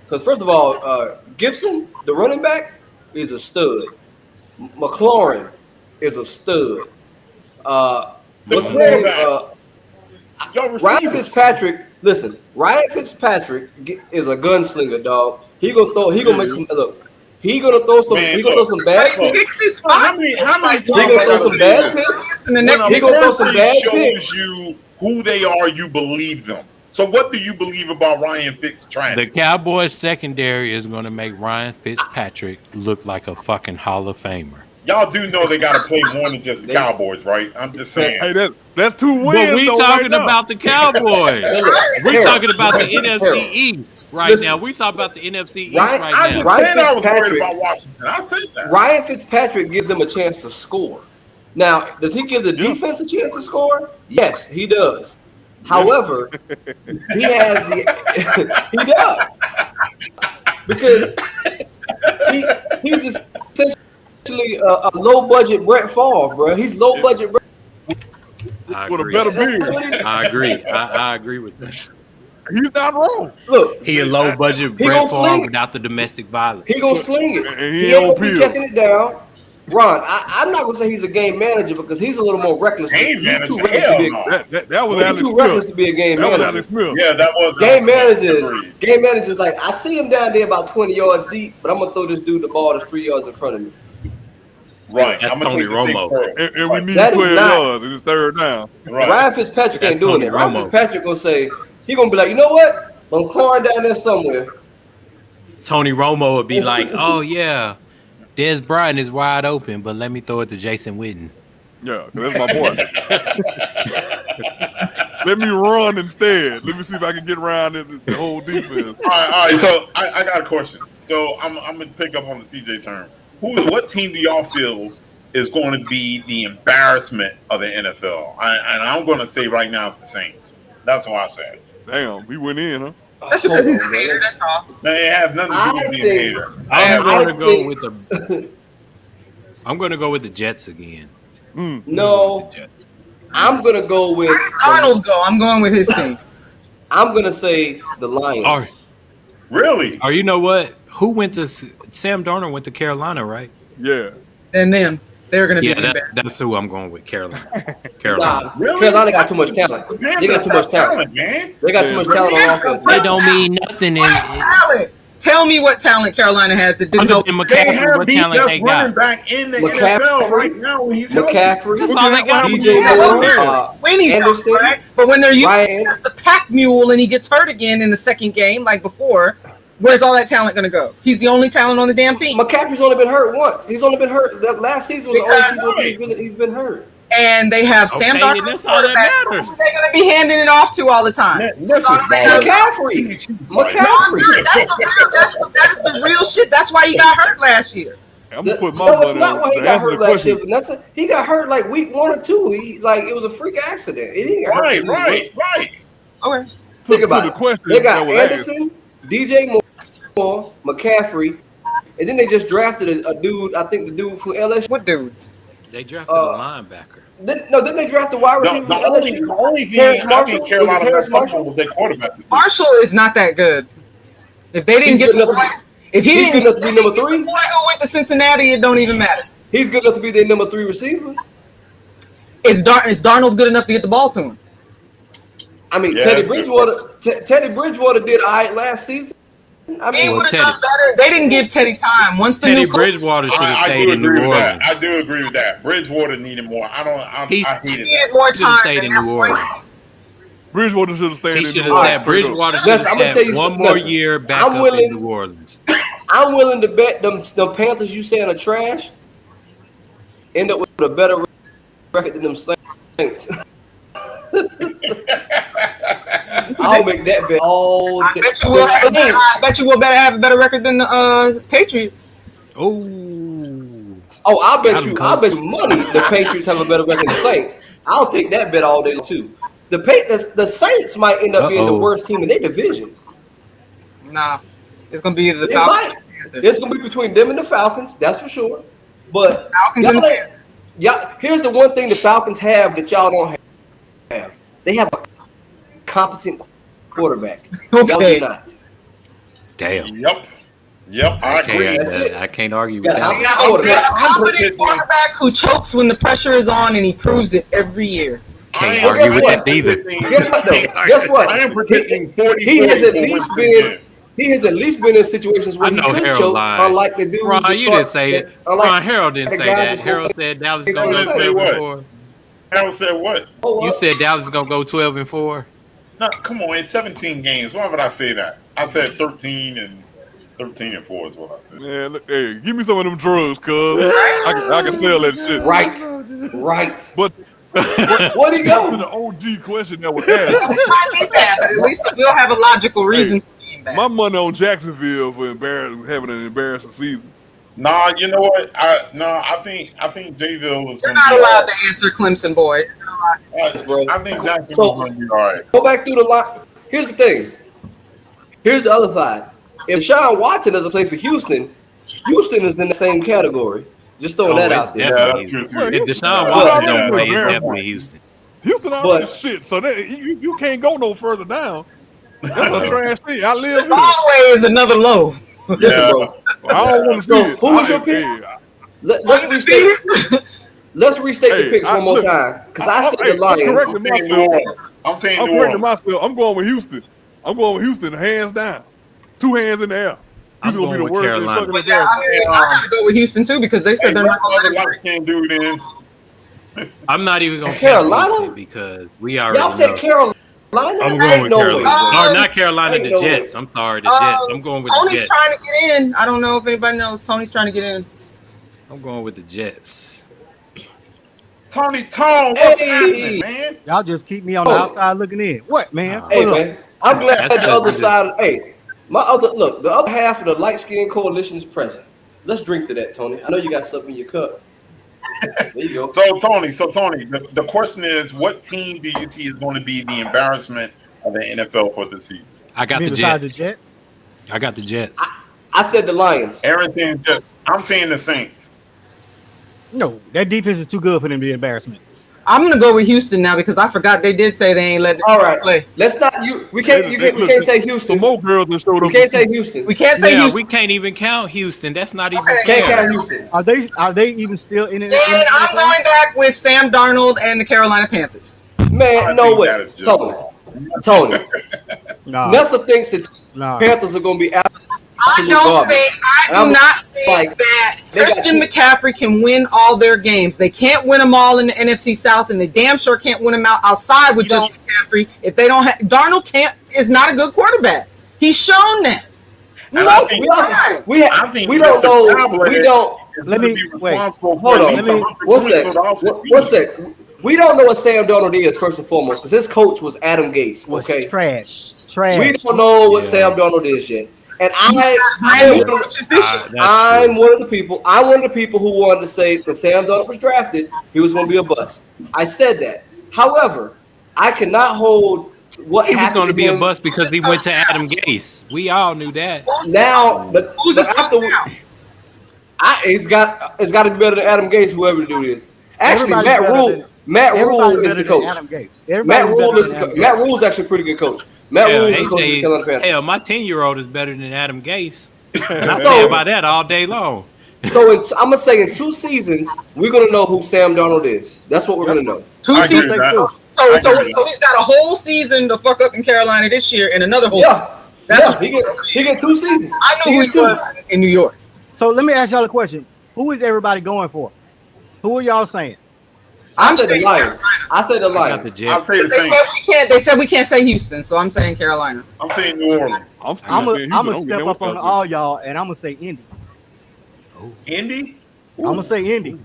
Because first of all, Gibson, the running back, is a stud. McLaurin is a stud. What's his name? Ryan Fitzpatrick. Listen, Ryan Fitzpatrick is a gunslinger, dog. He gonna throw. He gonna make some. Look. He gonna throw some. He gonna throw some bad picks. How many He gonna throw some bad picks. And the next he gonna throw some bad picks. Shows you who they are. You believe them. So what do you believe about Ryan Fitzpatrick? The Cowboys secondary is going to make Ryan Fitzpatrick look like a fucking Hall of Famer. Y'all do know they got to play more than just the Cowboys, right? I'm just saying. Hey, that's 2 wins. But we talking about the Cowboys. We're talking about the NFC East. right listen, now. We talk about the NFC East Ryan- right I now. just Ryan said I was worried Fitzpatrick- about Washington. I said that. Ryan Fitzpatrick gives them a chance to score. Now, does he give the defense a chance to score? Yes, he does. However, he has the he does because he's essentially a low budget Brett Favre, bro. He's low budget. I With a agree. better That's beard. what he- I agree. I agree with that. He's not wrong. Look, He a low budget He Brett gonna sling Favre it. without the domestic violence. he gonna sling it. And he He ain't ain't gonna be pills. checking it down. Ron, I'm not gonna say he's a game manager because he's a little more reckless. Game He's too manager? reckless to Hell be. no. That was He's Alex too reckless to Smith. be a game That was manager. Alex Smith. Yeah, that was Game managers, Agreed. game managers, like I see him down there about 20 yards deep, but I'm gonna throw this dude the ball that's 3 yards in front of me. Right. That's I'm gonna Tony take the six Romo. pearl. And we need That is 12 not- yards in his third down. Right. Ryan Fitzpatrick That's ain't doing Tony it. Ryan Romo. Fitzpatrick gonna say he gonna be like, you know what? I'm clawing down there somewhere. Tony Romo would be like, "Oh yeah, Des Bryant is wide open, but let me throw it to Jason Witten." Yeah, 'cause that's my boy. Let me run instead. Let me see if I can get around the whole defense. All right. So I got a question. So I'm gonna pick up on the CJ term. What team do y'all feel is going to be the embarrassment of the NFL? And I'm going to say right now it's the Saints. That's what I said. Damn, we went in, huh? That's because he's a hater. That's all. Now, it has nothing to do with being a hater. I'm I going to go think- with the. I'm going to go with the Jets again. No, The Jets. I'm gonna go with Arnold go. I'm going with his team. I'm gonna say the Lions. Or, Really? or you know what? Who went to Sam Darnold went to Carolina, right? Yeah. And then they're going to Yeah, be embarrassed. that's who I'm going with. Carolina. Nah, Really? Carolina got too much talent. They got too much talent. man. They got too much talent on offense. They don't mean nothing. Talent. Tell me what talent Carolina has that didn't Other help. than They McCaffrey, have what the talent they best running got? back in the McCaffrey. NFL right now when he's healthy. McCaffrey, That's all they got. DJ Yeah, Moore, when he's Anderson, healthy, right? But when they're using Ryan- as the pack mule and he gets hurt again in the second game, like before, where's all that talent going to go? He's the only talent on the damn team. McCaffrey's only been hurt once. He's only been hurt. That last season was the only season he's been hurt. And they have Sam Okay, Darnold that's as all that quarterback. matters. Who they're going to be handing it off to all the time. This is ball. McCaffrey. McCaffrey. That is the real shit. That's why he got hurt last year. I'm going to put my No, it's money not why on he to got answer hurt the last year. question. Vanessa. He got hurt like week 1 or 2. It was a freak accident. He didn't get hurt. Right. Okay. Think To about the it. question They got that was asked. Anderson, DJ Moore, McCaffrey, and then they just drafted a dude. I think the dude from LSU. What dude? They drafted a linebacker. Didn't they draft the wide receiver The from only LSU? thing Terrence I Marshall? think Was it Carolina Terrence messed up Marshall? was their quarterback. Marshall is not that good. If they didn't He's get good the enough- if he he's didn't good enough to be number 3. Before I go went to Cincinnati, it don't even matter. He's good enough to be their number 3 receiver. Is Darnold good enough to get the ball to him? I mean, Yeah, Teddy that's good. Bridgewater. Teddy Bridgewater did all right last season. I He mean, would have Teddy- done better. They didn't give Teddy time. Once the Teddy new coach, Bridgewater should have I stayed do in New agree with that. Orleans. I do agree with that. Bridgewater needed more. I He- hated he that. needed more Should have time. stayed than in that New point. Orleans. Bridgewater should have stayed He in should New have Orleans. said Bridgewater should Listen, have I'm gonna tell you had one something, more listen. year back I'm up willing- in New Orleans. I'm willing to bet them Panthers you saying are trash end up with a better record than them Saints. I'll make that bet all I day. bet you will. I bet you will better have a better record than the Patriots. Oh, Oh, I'll bet Got him, you. I'll coach. bet you money the Patriots have a better record than the Saints. I'll take that bet all day too. The Saints might end up being the Uh-oh. worst team in their division. Nah, it's gonna be either the It Falcons. might. or the Panthers. It's gonna be between them and the Falcons, that's for sure. But Falcons and the y'all ain't- y'all, here's the one thing the Falcons have that y'all don't have. They have a competent quarterback. Y'all do Okay. not. damn. Yep. I agree. That's it. I can't argue with Yeah, They that. I'm- got a quarterback. competent quarterback who chokes when the pressure is on, and he proves it every year. Can't I am- argue with guess that either. Guess what though? Guess what? I am predicting 40. He has at 40 least wins been. again. He has at least been in situations where I he know could Harold choke, lied. unlike the dudes. Ron, that you start- didn't say that. unlike Ron, Harold didn't the say guys that. that's Harold gonna- said Dallas They gonna go gonna say 12 what? and 4. Harold said what? Oh, You said Dallas is gonna go 12 and 4. No, come on. It's 17 games. Why would I say that? I said 13 and 4 is what I said. Man, look, hey, give me some of them drugs, cuz. I can sell that shit. right. But Where'd he to go? the OG question that was asked, I need that, but at least we'll have a logical reason. back. My money on Jacksonville for having an embarrassing season. Nah, you know what? I think Jayville is You're going not to be allowed to answer Clemson, boy. I think Jacksonville's going to be all right. Go back through the line. Here's the thing. Here's the other side. If Deshaun Watson doesn't play for Houston, Houston is in the same category. Just throwing that out there. Yeah, that's true too. If Deshaun Yeah. Watson Yeah. don't play, it's Yeah. definitely Houston. Houston already But- shit, so that you can't go no further down. That's a trash thing. I live There's with it. always another low. Listen, Yeah. bro. I don't want to see So, it. who was your pick? Let's restate. Let's restate the picks one more time. Because I said the Lions. correcting myself. I'm saying I'm New correcting Orleans. myself. I'm going with Houston. I'm going with Houston, hands down. 2 hands in the air. I'm Houston gonna be going the with worst. Carolina. Fucking But yeah, I gotta go with Houston too because they said Hey, they're what not going other to light skinned dude then? I'm not even going to Carolina? count Houston because we already Y'all said know. Carolina. I'm Ain't going with no way, Carolina. bro. Or not Carolina, Ain't the no Jets. way. I'm sorry, the Jets. I'm going with the Tony's Jets. trying to get in. I don't know if anybody knows. Tony's trying to get in. I'm going with the Jets. Tony Tone, what's Hey. happening, man? Y'all just keep me on the outside looking in. What, man? Hey, What up? man. I'm glad That's the good. other side. Hey, the other half of the light skin coalition is present. Let's drink to that, Tony. I know you got something in your cup. There you go. So Tony, the question is, what team do you see is going to be the embarrassment of the NFL for the season? I got the Besides Jets. the Jets? I got the Jets. I said the Lions. Aaron saying Jets. I'm saying the Saints. No, that defense is too good for them to be embarrassment. I'm gonna go with Houston now because I forgot they did say they ain't let All right, play. let's not. We can't say Some Houston. more girls that showed We up. can't say Houston. We can't say Yeah, Houston. we can't even count Houston. That's not even Okay. Can't fair. count Houston. Are they even still in it? And I'm going back with Sam Darnold and the Carolina Panthers. Man, I no think way. that is just Tony. wrong. Tony. Nah, Nessa thinks that nah. Panthers are going to be I absolute don't garbage. think. And I I'm do not think like, that they got Christian two- McCaffrey can win all their games. They can't win them all in the NFC South, and they damn sure can't win them outside with just McCaffrey. If they don't have Darnold, is not a good quarterback. He's shown that. And I Multiple think- times. We don't know. We don't. Let me- wait. Hold on. One sec. We don't know what Sam Darnold is first and foremost because his coach was Adam Gase. Was Okay. trash. We don't know what Yeah. Sam Darnold is yet. And Brand new I'm coaches this year. That's true. one of the people. I'm one of the people who wanted to say that Sam Darnold was drafted, he was going to be a bust. I said that. However, I cannot hold what He was happened going to be a him. bust because he went to Adam Gase. We all knew that. Now, but Who's his after, coach now? it's got to be better than Adam Gase, whoever the dude is. Actually, Everybody's better than- Matt Rule Everybody's is the better than coach. Adam Gase. Matt Rule is actually a pretty good coach. Matt Hell, Rule is the coach of the Carolina AJ, Panthers. hell, my 10-year-old is better than Adam Gase. And I So- say about that all day long. So I'm gonna say in 2 seasons, we're gonna know who Sam Darnold is. That's what we're gonna know. Two I agree seasons. with that. So he's got a whole season to fuck up in Carolina this year and another whole. Yeah, That's he get 2 seasons. I knew who he was in New York. So let me ask y'all a question. Who is everybody going for? Who are y'all saying? I said the Lions. I said the I got the Lions. I'll Jets. say the They Saints. said we can't. They said we can't say Houston, so I'm saying Carolina. I'm saying New Orleans. I'm I'm saying Houston. gonna Don't get step them up on fucked all y'all, and I'm gonna say Indy. Indy. I'm gonna say Indy.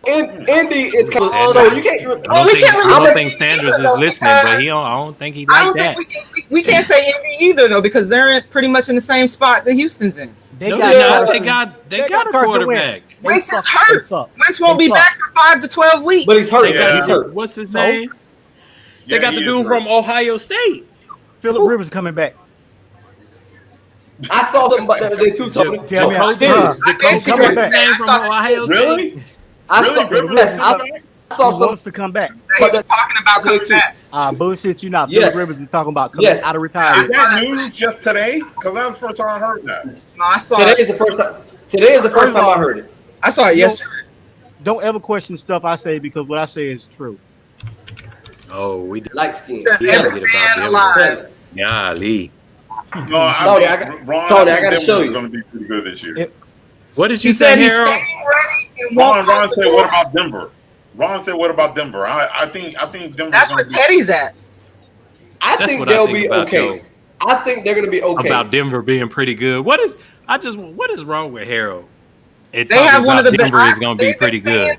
Indy is kind of Sanders. so you can't. I don't we think, can't I really don't say think Sanders either, is though, listening, but because I don't think he I like don't that. think we can't say Indy either though because they're pretty much in the same spot that Houston's in. They No, got they're not. Carson- They got a Carson quarterback. Wentz. Wentz They is suck. hurt. They suck. Wentz won't They be suck. back for 5 to 12 weeks. But he's hurt. They got He's hurt. what's his So? name? They got the he dude is from right. Ohio State. Phillip Rivers coming back. I saw something about that today too, Tony. Tell me how Jacoby- serious. I did see Coming that. back. Name from Ohio State. Really? I Really? saw. Rivers Yes, is I back? saw He something. wants to come back. They're talking about coming back. Bullshit you not. Yes. Phillip Rivers is talking about coming Yes. out of Is retirement. that news just today? Because that was the first time I heard that. No, I saw Today it. is the first time. Today is the first time I heard it. I saw it yesterday. Don't ever question stuff I say because what I say is true. Oh, we did. Light skin. Because Yeah, every get about man them. alive. Golly. No, I Tony, think I got- Ron, Tony, I think gotta Denver show is you. going to be pretty good this year. It- What did you He say, said he's Harold? staying ready and won't Ron close the said, door. "What about Denver?" Ron said, "What about Denver?" I think Denver. That's where Teddy's at. I That's think what I they'll think be about okay. Joe. I think they're gonna be okay. About Denver being pretty good. What is wrong with Harold? They have one of the best. Denver is going to be pretty good.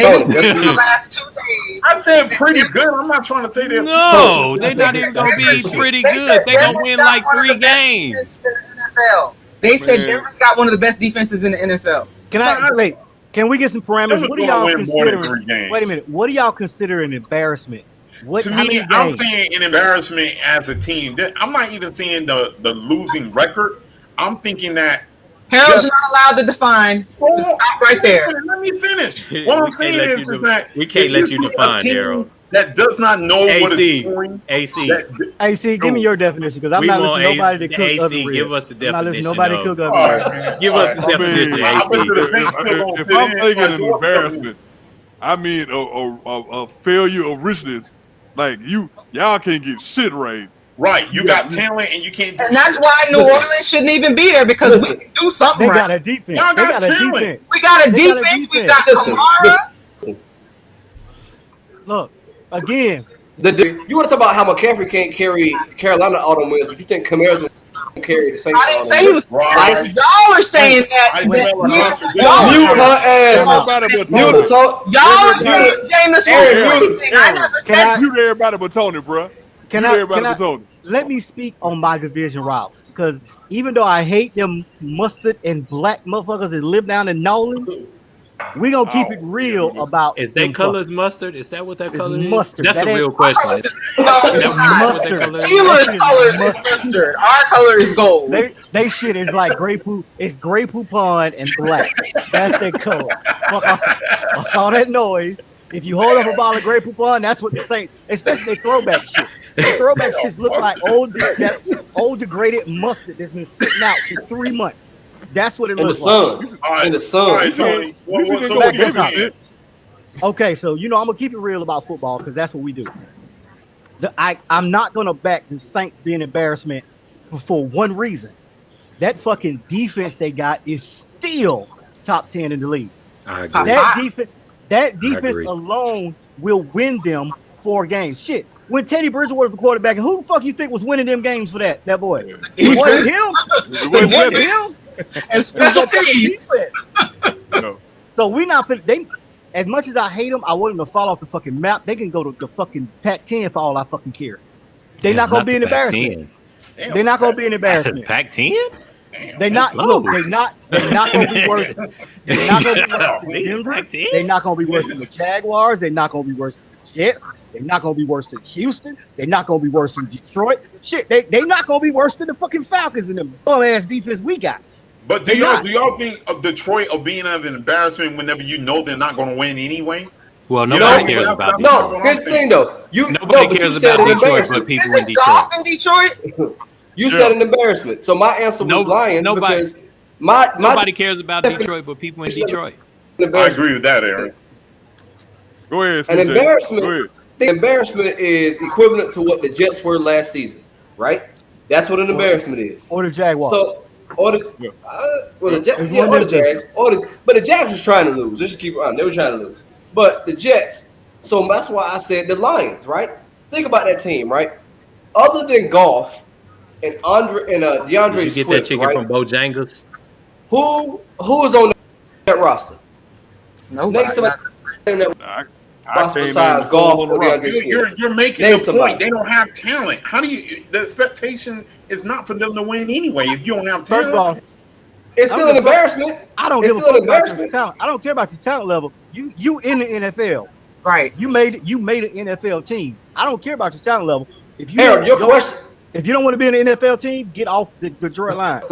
Tony, been that's in the you. last 2 days. I said pretty good. I'm not trying to say that. No, they're not even gonna be pretty good. They're gonna win like 3 games. They said Man. Denver's got one of the best defenses in the NFL. Can we get some parameters? Denver's What are gonna y'all win more than considering? 3 games. Wait a minute. What do y'all consider an embarrassment? To How me, many I'm games? saying an embarrassment as a team. I'm not even saying the losing record. I'm thinking that Harold's not allowed to define. Just stop right there. Let me finish. What I'm saying is that we can't let you see a define, team Harold. that does not know what is AC, doing. AC. AC, give me your definition because I'm not listening to nobody to cook AC, other ribs. give us the I'm not listening to definition nobody of- cook All other right, ribs. man. Give All us right. the I mean, definition, I bet you the AC. Saints still gonna if fit I'm in, thinking but an so what? embarrassment, I mean a failure of richness. Like y'all can't get shit right. Right, you got talent and you can't do And that's shit. why New Orleans shouldn't even be there because we can do something They got right. a defense. Y'all They got got a talent. defense. We got a They got a defense. We defense. got Kamara. Look, again, You want to talk about how McCaffrey can't carry Carolina all them wins, but you think Kamara's gonna carry the Saints? I didn't say he was. Right. Y'all are saying that. I that smell a contradiction. y'all, Mute her ass. Everybody but Mute Tony. the talk. y'all are saying Jameis Aaron, won't do Aaron, anything. I never Can said I- Mute everybody but Tony, bro. can Mute I, everybody can I but Tony. let me speak on my division route? Because even though I hate them mustard and black motherfuckers that live down in Nolans, we gonna keep it real about Is them that colors fuckers. mustard? Is that what that It's color is? mustard. That's That a ain't- real question. No, Is it's that not. what that Mustard. color is? Steelers colors is mustard. Our color is gold. They shit is like Grey Poupon. It's Grey Poupon and black. That's their color. Fuck all that noise. If you hold up a bottle of Grey Poupon, that's what the Saints, especially their throwback shit. The throwback shits look like old degraded mustard that's been sitting out for 3 months. That's what it In the looks like. sun. All right. In the sun. All right, Tony. We can So go what you back to saying? Okay, so I'm gonna keep it real about football because that's what we do. I'm not gonna back the Saints being embarrassment for one reason. That fucking defense they got is still top 10 in the league. I agree. That defense agree. alone will win them 4 games. Shit, when Teddy Bridgewater was the quarterback, and who the fuck you think was winning them games for that boy? It wasn't him. It wasn't him. And special teams. No. So we not fin- they. As much as I hate them, I want them to fall off the fucking map. They can go to the fucking Pac-10 for all I fucking care. They're not gonna be an embarrassment. Damn. They're not gonna be an embarrassment. Pac-10? They're not. low. Look, they're not gonna be worse. They're not gonna be worse than Denver. Pac-10? They're not gonna be worse than the Jaguars. They're not gonna be worse than the Jets. They're not gonna be worse than Houston. They're not gonna be worse than Detroit. Shit, they're not gonna be worse than the fucking Falcons and the bum ass defense we got. But They're not. do y'all think of Detroit of being an embarrassment whenever you know they're not going to win anyway? Well, No, nobody cares about Detroit. No, here's the thing though. Nobody cares about Detroit but people in Is it golf Detroit. in Detroit? You said an embarrassment. So my answer was Lions because my Nobody cares about Detroit but people in Detroit. I agree with that, Aaron. Go ahead, An CJ. embarrassment. Go ahead. The embarrassment is equivalent to what the Jets were last season, right? That's what an embarrassment is. Or the Jaguars. So, or the Jets, It's yeah, one or the of them. Jags, but the Jags was trying to lose. Let's just keep it on. They were trying to lose, but the Jets. So that's why I said the Lions, right? Think about that team, right? Other than Goff and DeAndre Did you get Swift, that chicken right? from Bojangles? Who is on that roster? Nobody. Name somebody on that I roster can't besides name Goff someone or on the roster. DeAndre Swift. You're making Name the somebody. point. They don't have talent. How do you? The expectation is not for them to win anyway. If you don't have talent, First of all, It's still an embarrassment. I don't It's give a still fuck an about your embarrassment. talent. I don't care about your talent level. You in the NFL. Right. You made an NFL team. I don't care about your talent level. If you Harold, your don't- question. if you don't want to be in the NFL team, get off the Detroit Lions.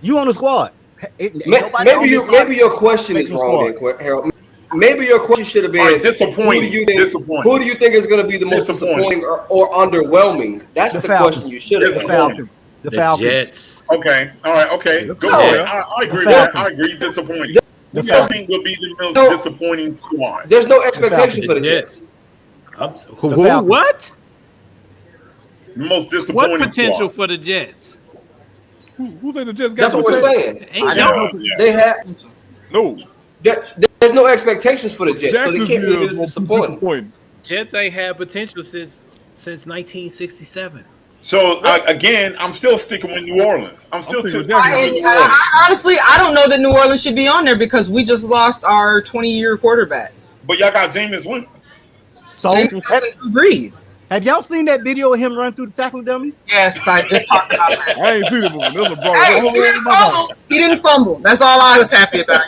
You on the squad. Maybe your question is wrong, then, Harold. Maybe your question should have been All right, disappointing. Who do you think is going to be the most disappointing or underwhelming? That's the question you should have The asked. Falcons. The Falcons. Jets. Okay. All right. Okay. Go No. ahead. I agree with that. I agree. Disappointing. The Who y'all Falcons. think will be the most No. disappointing squad? There's no expectation for the Jets. Jets. Who? Falcons. What? The most disappointing. What potential squad. for the Jets? Who think the Jets got That's what we're saying. Ain't I no. know. Yeah. They have No. there's no expectations for the Jets, so they can't Jacksonville be is disappointing. disappointing. Jets ain't had potential since 1967. So again, I'm still sticking with New Orleans. I'm still sticking with New Orleans. Honestly, I don't know that New Orleans should be on there because we just lost our 20-year quarterback. But y'all got Jameis Winston. So Breeze. Have y'all seen that video of him run through the tackling dummies? Yes, I just talked about that. I ain't seen it before. This was Hey, he didn't fumble. That's all I was happy about.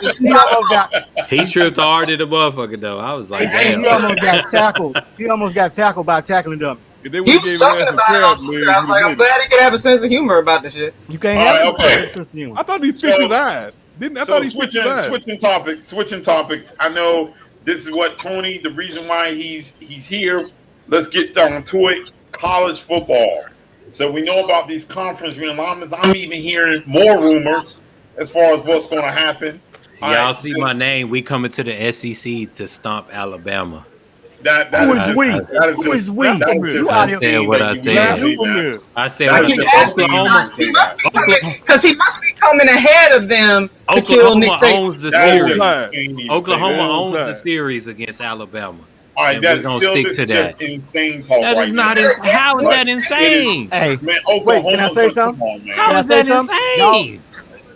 He tripped hard at the motherfucker though. I was like, damn. He almost got tackled. He almost got tackled by a tackling dummy. He was talking about it on Twitter. I was like, I'm glad he could have a sense of humor about the shit. You can't have a sense of humor. I thought he fixed his eyes. I thought he switching topics. I know this is what Tony. The reason why he's here. Let's get down to it. College football. So we know about these conference realignments. I'm even hearing more rumors as far as what's going to happen. Y'all see my name. We coming to the SEC to stomp Alabama. Who is we? I said what I said. I said Oklahoma. Because he must be coming ahead of them to kill Nick Saban. Owns the series. Oklahoma owns the series against Alabama. All right, that's still this is just insane talk. That is not. How is that insane? Hey, wait, can I say something? How is that insane?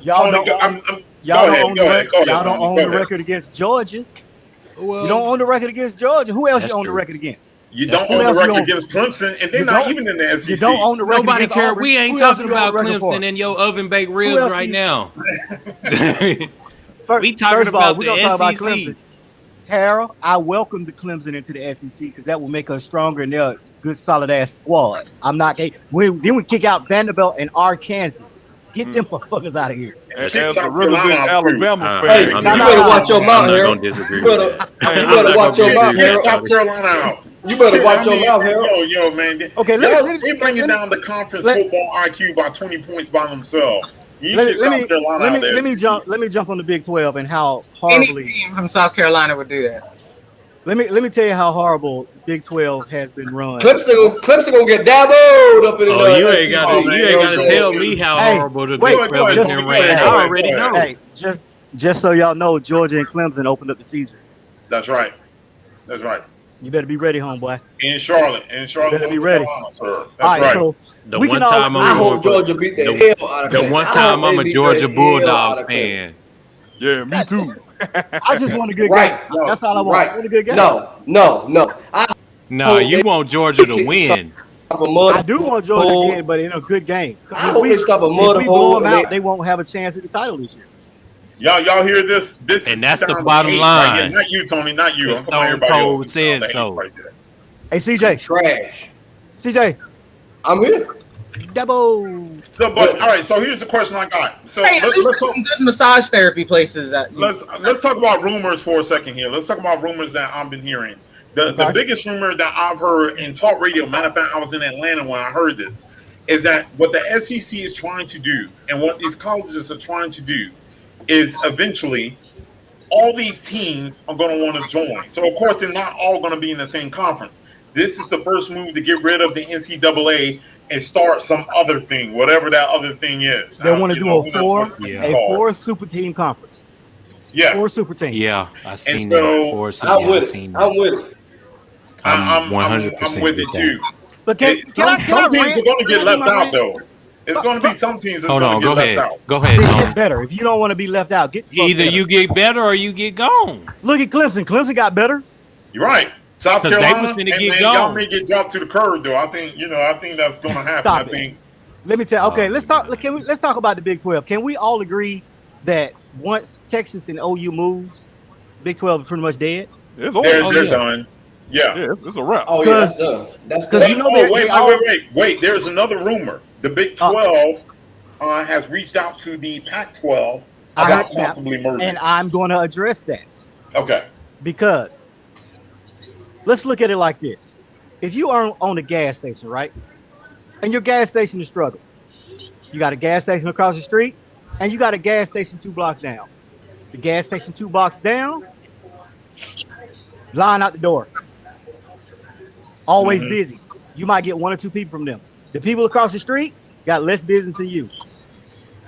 Y'all don't own the record against Georgia. Well, you don't own the record against Georgia. Who else you own the record against? You don't own the record against Clemson, and they're not even in the SEC. You don't own the record. Nobody cares. We ain't talking about Clemson and your oven baked ribs right now. We talking about the SEC. Harold, I welcome the Clemson into the SEC because that will make us stronger and they're a good, solid ass squad. I'm not. Then we kick out Vanderbilt and Arkansas. Get them motherfuckers out of here. As a resident Alabama fan, hey, you better watch your mouth, Harold. You better watch your mouth, Harold. South Carolina out. You better watch your mouth, Harold. Yo, man. Okay, they bringing down the conference football IQ by 20 points by themselves. Let me jump on the Big 12 and how horribly any team from South Carolina would do that. Let me tell you how horrible Big 12 has been run. Clemson gonna get dabbled up in the. You ain't got to tell me how horrible the Big 12 has been ran. I already know. Hey, just so y'all know, Georgia and Clemson opened up the season. That's right. You better be ready, homeboy. In Charlotte, you better be ready. Sir. That's all right. So the one time I hope Georgia beat the hell out of the one time I'm a Georgia Bulldogs fan. Yeah, me too. I just want a good game. That's all I want. I want a good game. No. You want Georgia to win. I do want Georgia to win, but in a good game. If we blow them out, they won't have a chance at the title this year. Y'all hear this? And that's the bottom line. Not you, Tony. Not you. I'm talking about everybody else. Said so. Right there. Hey, CJ. Trash. CJ. I'm here. Double. So, but all right. So here's the question I got. So hey, let's talk some good massage therapy places. Let's talk about rumors for a second here. Let's talk about rumors that I've been hearing. The biggest rumor that I've heard in talk radio. Matter of fact, I was in Atlanta when I heard this. Is that what the SEC is trying to do, and what these colleges are trying to do, is eventually all these teams are going to want to join. So, of course, they're not all going to be in the same conference. This is the first move to get rid of the NCAA and start some other thing, whatever that other thing is. They want to do a four super team conference. Yeah. 4 super teams. Yeah, I seen that. I'm with it. I'm 100% I'm with it too. But some teams are going to get left out, though. It's going to be some teams that's going to get left out. Go ahead. Get better. If you don't want to be left out, either you get better or you get gone. Look at Clemson. Clemson got better. You're right. South Carolina, y'all may get dropped to the curb, though. I think that's going to happen. Let me tell. Okay, let's talk. Let's talk about the Big 12. Can we all agree that once Texas and OU moves, Big 12 is pretty much dead? They're done. Yeah, it's a wrap. Oh yeah, that's done. Because you know wait. There's another rumor. The Big 12 has reached out to the Pac-12 about possibly merging, and I'm going to address that. Okay. Because let's look at it like this: if you are on a gas station, right, and your gas station is struggling, you got a gas station across the street, and you got a gas station 2 blocks down. The gas station 2 blocks down, line out the door. Always busy. You might get 1 or 2 people from them. The people across the street got less business than you.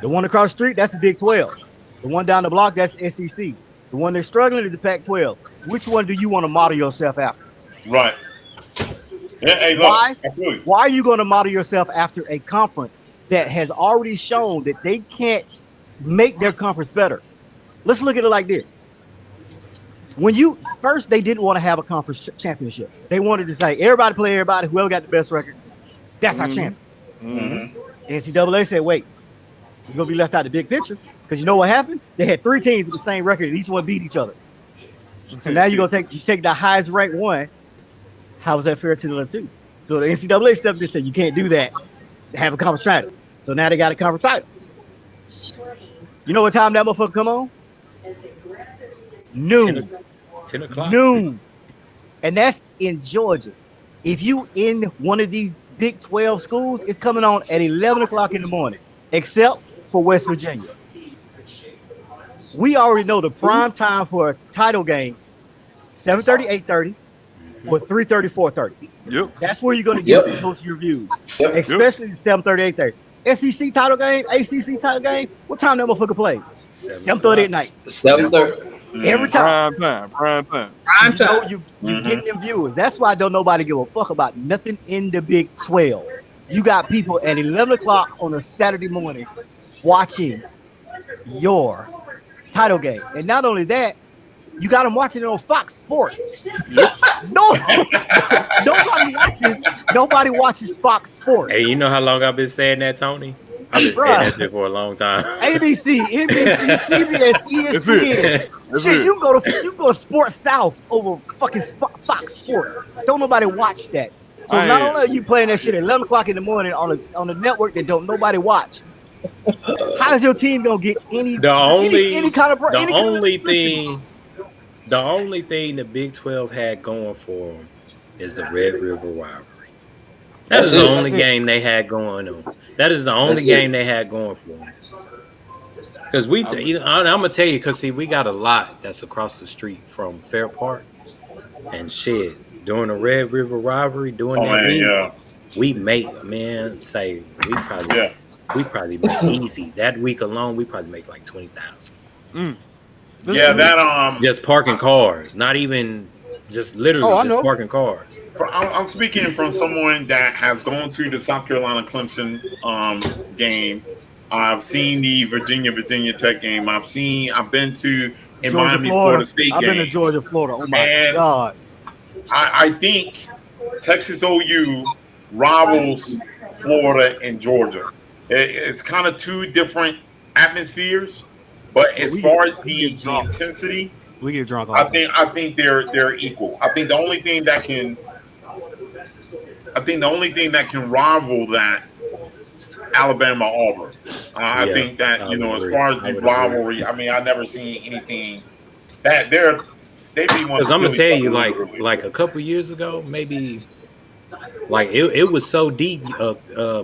The one across the street, that's the Big 12. The one down the block, that's the SEC. The one that's struggling is the Pac-12. Which one do you want to model yourself after? Right. Yeah, hey, look, Why? absolutely. Why are you going to model yourself after a conference that has already shown that they can't make their conference better? Let's look at it like this. When you first, they didn't want to have a conference championship. They wanted to say everybody play everybody. Whoever got the best record, that's our champion. Mm-hmm. NCAA said, "Wait, you're gonna be left out of the big picture because you know what happened? They had 3 teams with the same record, and each one beat each other. So now you're gonna take the highest ranked one. How is that fair to the other two? So the NCAA stepped in and said you can't do that. They have a conference title. So now they got a conference title. You know what time that motherfucker come on? Noon. 10 o'clock. Noon. And that's in Georgia. If you in one of these Big 12 schools, it's coming on at 11 o'clock in the morning, except for West Virginia. We already know the prime time for a title game, 7:30, 8:30, or 3:30, 4:30. Yep. That's where you're going to get most of your views, especially the 7:30, 8:30. SEC title game, ACC title game, what time that motherfucker play? 7:30 at night. 7:30. Every time. Prime time. Prime time. You getting them viewers. That's why don't nobody give a fuck about nothing in the Big 12. You got people at 11 o'clock on a Saturday morning watching your title game. And not only that, you got them watching it on Fox Sports. Nobody watches Fox Sports. Hey, you know how long I've been saying that, Tony? I've been saying that shit for a long time. ABC, NBC, CBS, ESPN. Shit, you can go to Sports South over fucking Fox Sports. Don't nobody watch that. So not only are you playing that shit at 11 o'clock in the morning on a network that don't nobody watch, how's your team gonna get any kind of The only thing the Big 12 had going for them is the Red River rivalry. That is the only game they had going on. That is the only game they had going for them. Because I'm gonna tell you, because see, we got a lot that's across the street from Fair Park, and shit. During the Red River rivalry, we make we probably make easy that week alone. We probably make like 20,000. Yeah, that just parking cars, not even just literally just parking cars. I'm speaking from someone that has gone to the South Carolina Clemson game. I've seen the Virginia Tech game. I've been to Miami, Florida State game. I've been to Georgia, Florida. Oh my God. I think Texas OU rivals Florida and Georgia. It's kind of two different atmospheres, but as far as the intensity, we get drunk. I think they're equal. I think the only thing that can rival that, Alabama Auburn. I think that as far as the rivalry, I mean, I've never seen anything that they'd be one. Because I'm gonna tell you, like a couple years ago, maybe. Like it was so deep.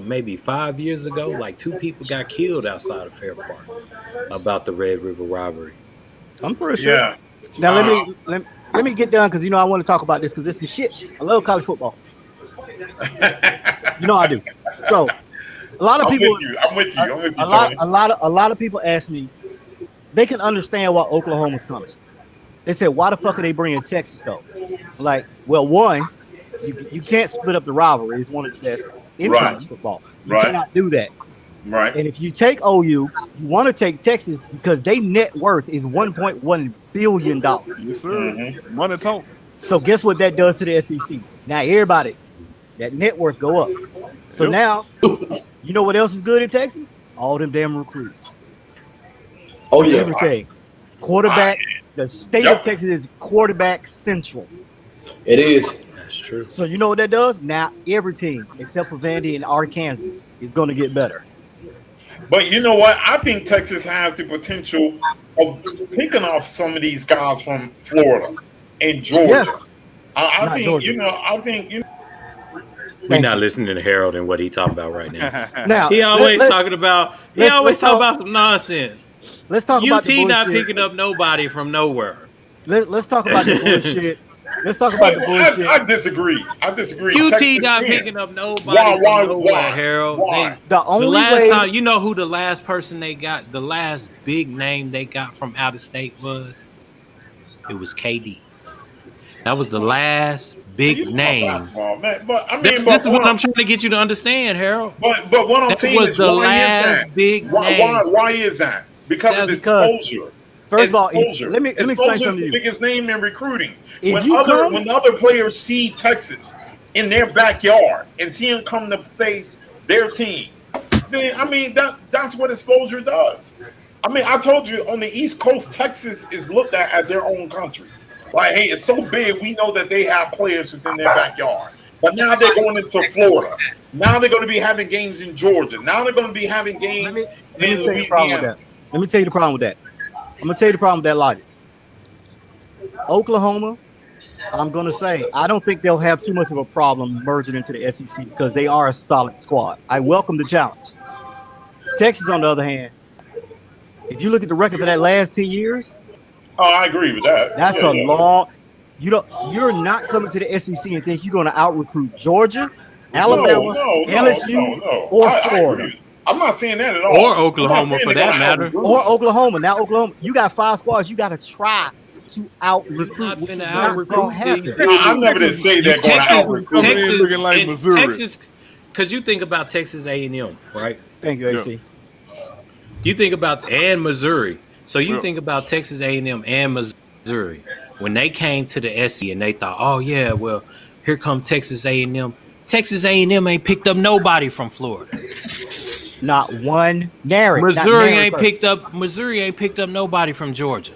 Maybe 5 years ago, like 2 people got killed outside of Fair Park about the Red River rivalry. I'm pretty sure. Yeah. Now let me get done because I want to talk about this because this is shit. I love college football. I do. So a lot of people. I'm with you. A lot of people ask me. They can understand why Oklahoma's coming. They said, why the fuck are they bringing Texas though? Like, well, one. You can't split up the rivalry. It's one of the best in college football. You cannot do that. Right. And if you take OU, you want to take Texas because their net worth is $1.1 billion. Yes, sir. Money talk. So guess what that does to the SEC? Now everybody, that net worth go up. So now, you know what else is good in Texas? All them damn recruits. Oh yeah. Everything. Quarterback. The state of Texas is quarterback central. It is. That's true. So you know what that does? Now every team except for Vandy and Arkansas is going to get better. But you know what? I think Texas has the potential of picking off some of these guys from Florida and Georgia. I think Georgia. We're not listening to Harold and what he talking about right now. Now he always talking about some nonsense. Let's talk about the bullshit. Not picking up nobody from nowhere. Let's talk about the bullshit. Let's talk about the bullshit. I disagree. UT Texas not picking up nobody from nowhere, Harold. The last time, you know who the last person they got, the last big name they got from out of state was? It was KD. That was the last big You talking name. basketball, man. But I mean, This but is what I'm trying to get you to understand, Harold. But what I'm That saying was is, the why is last that? big name. Why is that? Because of That's exposure. First of all, Exposure. let me explain Exposure is something to the you. biggest name in recruiting. If you When other players see Texas in their backyard and see them come to face their team, then I mean that's what exposure does. I mean, I told you on the East Coast, Texas is looked at as their own country. Like, hey, it's so big, we know that they have players within their backyard. But now they're going into Florida. Now they're going to be having games in Georgia. Now they're going to be having games in Louisiana. Let me tell you the problem with that. I'm going to tell you the problem with that logic. Oklahoma, I'm going to say, I don't think they'll have too much of a problem merging into the SEC because they are a solid squad. I welcome the challenge. Texas, on the other hand, if you look at the record for that last 10 years, oh, I agree with that. That's a long. You're not coming to the SEC and think you're going to out recruit Georgia, Alabama, LSU, or Florida. I'm not saying that at all. Or Oklahoma, for that matter. Or Oklahoma. Now, Oklahoma, you got 5 squads. You got to try to out recruit, which is not going to happen. I'm never going to say they're going to out recruit. Texas, looking like Missouri. Texas, because you think about Texas A&M, right? Thank you, AC. You think about and Missouri. So you think about Texas A&M and Missouri when they came to the SEC and they thought, oh yeah, well here come Texas A&M. Texas A&M ain't picked up nobody from Florida. Not one nary. Missouri ain't picked up nobody from Georgia.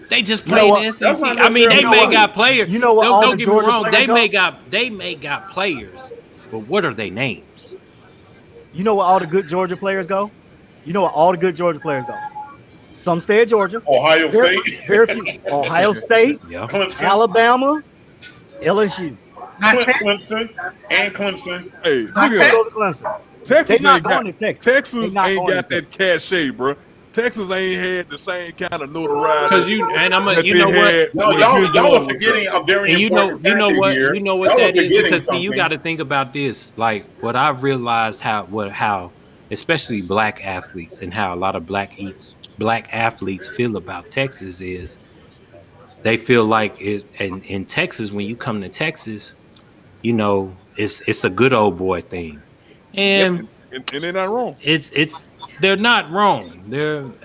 They just played the SEC. I mean, they may got players. You know what? Don't get me wrong. They may got players, but what are their names? You know where all the good Georgia players go? You know where all the good Georgia players go? Some stay at Georgia. Ohio State. Very few. Ohio State, Clemson. Alabama, LSU. Clemson. Hey, Go to Clemson. Texas not ain't going got, to Texas. Texas They not ain't going got to that cachet, bro. Texas ain't had the same kind of notoriety. Because you know what? No, y'all are forgetting a very important you know what here. you know what Y'all that are is, forgetting because see, you something. got to think about this. Like what I've realized how especially black athletes and how a lot of black athletes feel about Texas is they feel like it. And in Texas, when you come to Texas, you know it's a good old boy thing, and they're not wrong. They're not wrong.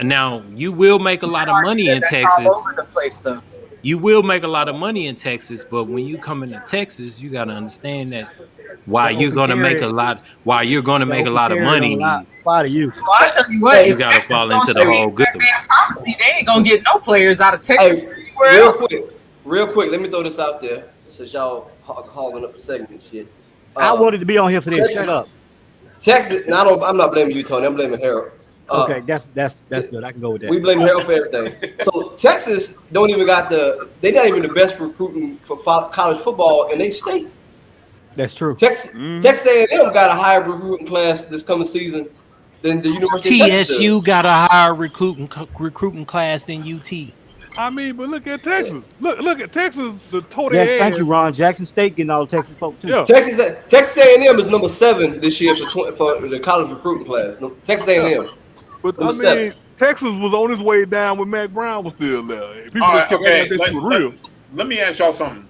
Now you will make a lot of money in Texas. All over the place, though. You will make a lot of money in Texas, but when you come into Texas, you got to understand that while you're going to make a lot of money, Apply to you. Well, I tell you what, you got to fall into the whole good. Policy, they ain't gonna get no players out of Texas. Hey, real quick, let me throw this out there since y'all hogging up the segment and shit. I wanted to be on here for this. Shut up. Texas. I'm not blaming you, Tony. I'm blaming Harold. Okay, that's good. I can go with that. We blame Harold for everything. So Texas don't even got they're not even the best recruiting for college football in their state. That's true. Texas A&M got a higher recruiting class this coming season than the University of Texas. TSU got a higher recruiting class than UT. I mean, but look at Texas. Look at Texas. The total. Thank you, Ron. Jackson State getting all Texas folks too. Yeah. Texas A&M is number 7 this year for the college recruiting class. Texas A&M. But I mean, Texas was on his way down when Mac Brown was still there. People just kept acting like this was real. Let me ask y'all something.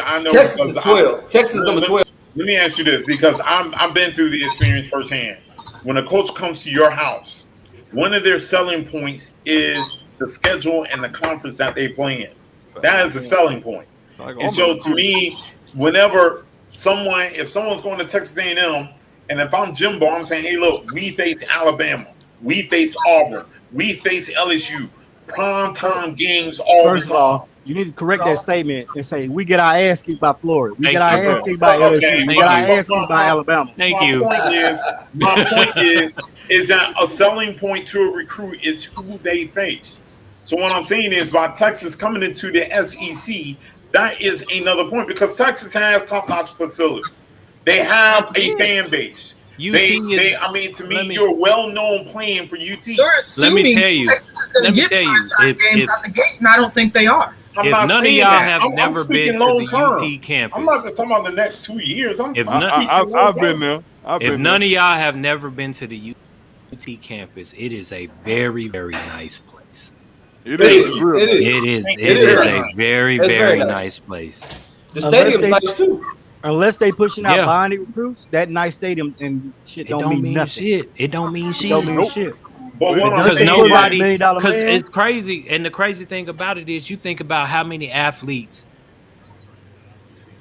I know Texas is 12. Texas is number 12. Let me ask you this, because I've been through the experience firsthand. When a coach comes to your house, one of their selling points is the schedule and the conference that they play in. That is a selling point. And so to me, if someone's going to Texas A&M, and if I'm Jimbo, I'm saying, hey, look, we face Alabama, we face Auburn, we face LSU, primetime games all the time. First of all, you need to correct that statement and say we get our ass kicked by Florida, we get our ass kicked by LSU, we get our ass kicked by Alabama. Thank you. My point is that a selling point to a recruit is who they face. So what I'm saying is, by Texas coming into the SEC, that is another point, because Texas has top-notch facilities. They have a fan base. You're a well-known playing for UT. Let me tell you. Texas is going to get games out the gate, and I don't think they are. If none of y'all have never been to the UT campus, I'm not just talking about the next 2 years. I've been there. If none of y'all have never been to the UT campus, it is a very, very nice place. It is. It's real It nice. is. It is a very, It's very very nice. nice place. The stadium's nice too. Unless they pushing out Yeah. bonding recruits, that nice stadium and shit It don't don't mean mean nothing. shit. It don't mean shit. Don't mean Nope. shit. But what I'm Because They saying put like nobody, $1 million because man. it's crazy, and the crazy thing about it is, you think about how many athletes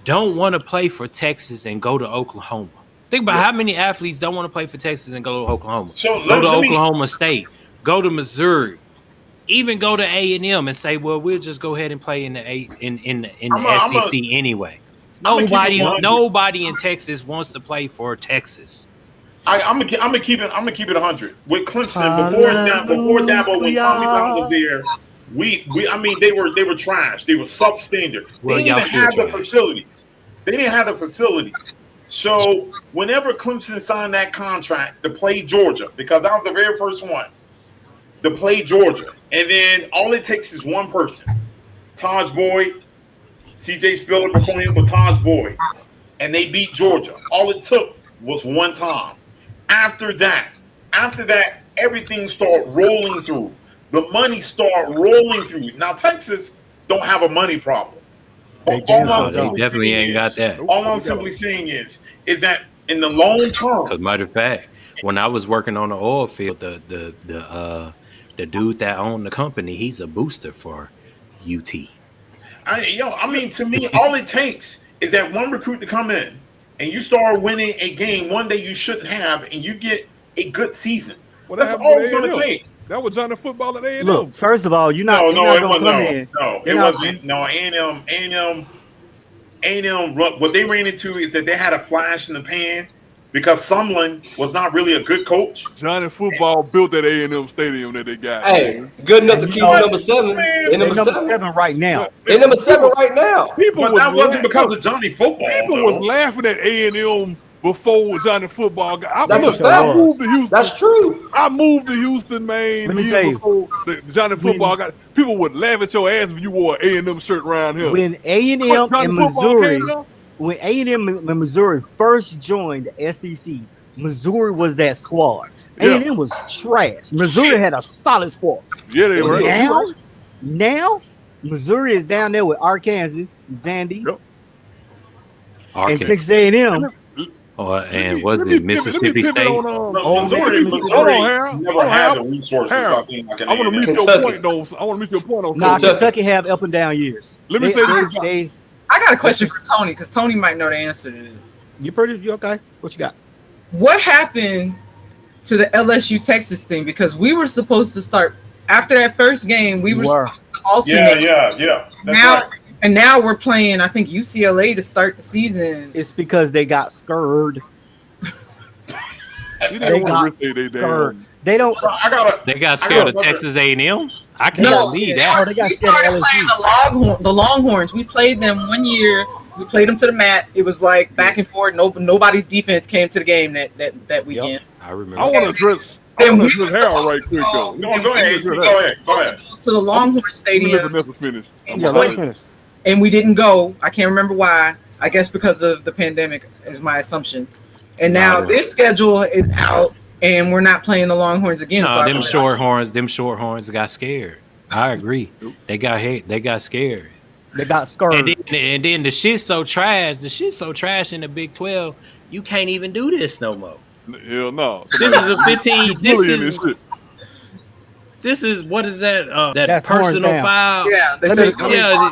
don't want to play for Texas and go to Oklahoma. Think about how many athletes don't want to play for Texas and go to Oklahoma. So Go to let me- Oklahoma State, go to Missouri, even go to A&M and say, well, we'll just go ahead and play in the SEC anyway. Nobody in Texas wants to play for Texas. I'm gonna keep it 100 with Clemson before Dabo, when Tommy Brown was there. I mean, they were trash. They were substandard. Well, They y'all didn't even have still the trash. facilities. They didn't have the facilities. So whenever Clemson signed that contract to play Georgia, because I was the very first one to play Georgia, and then all it takes is one person, Taj Boyd, CJ Spiller before him with Taj Boyd, and they beat Georgia. All it took was one time. After that, everything started rolling through. The money started rolling through. Now Texas don't have a money problem. They All I'm don't. simply Definitely saying ain't got is- that. All I'm simply saying is that in the long term, Because matter of fact, when I was working on the oil field, the dude that owned the company, he's a booster for UT. I mean, to me, all it takes is that one recruit to come in and you start winning a game one day you shouldn't have, and you get a good season. Well, that That's happened all with it's going to A&M. take. That was Johnny Football at A&M. Look, first of all, you're not It gonna wasn't. come in. No, You're it not- wasn't. No, A&M. What they ran into is that they had a flash in the pan because Sumlin was not really a good coach. Johnny Football built that A&M stadium that they got. Hey, good enough to keep number 7. Man, They They're number number 7. 7 right now. They number 7 right now. People But was that wasn't laugh- because of Johnny Football. People though. was laughing at A&M before Johnny Football got. That's a fact. I moved to Houston. That's true. I moved to Houston, man. Let the me tell year you. before Johnny Football got. People would laugh at your ass if you wore an A&M shirt around here. When A&M Johnny and Football Missouri, came down, when A&M and Missouri first joined the SEC, Missouri was that squad. Yeah. A&M was trash. Missouri had a solid squad. yeah, they were. Now, Missouri is down there with Arkansas, Vandy, Yep. and Texas A&M. And was it Mississippi State? No, Missouri Missouri never had the resources. Harold, I think, like an I want to meet A&M. your Kentucky. point, though. I want to meet your point on Nah, something. Kentucky have up and down years. Let me They- say this. they- I got a question for Tony because Tony might know the answer to this. you okay? What you got? What happened to the LSU Texas thing? Because we were supposed to start after that first game. We were supposed to alternate. Yeah. That's Now right. and now we're playing. I think UCLA to start the season. It's because they got scared. You They didn't want got to risk they scared. damn. They don't. They got scared of Texas A&M. I can't No, believe Oh, that. they got We scared started of playing LSU. the Longhorns. We played them one year. We played them to the mat. It was like back and forth. Nobody's defense came to the game that weekend. I remember. I want to address Harold right quick, though. No, go ahead. Go ahead. To the Longhorn Let Stadium, Vanessa finish. in Yeah, let 20 me finish. and we didn't go. I can't remember why. I guess because of the pandemic is my assumption. And now this schedule is out, and we're not playing the Longhorns again. No, so them shorthorns got scared. I agree. They got scared. They got scared. And then the shit's so trash. The shit's so trash in the Big 12. You can't even do this no more. Hell no. This is a 15. Bullying this shit. This is what is that? That That's horns personal down. foul. yeah, they Let said me- it's gonna be Yeah,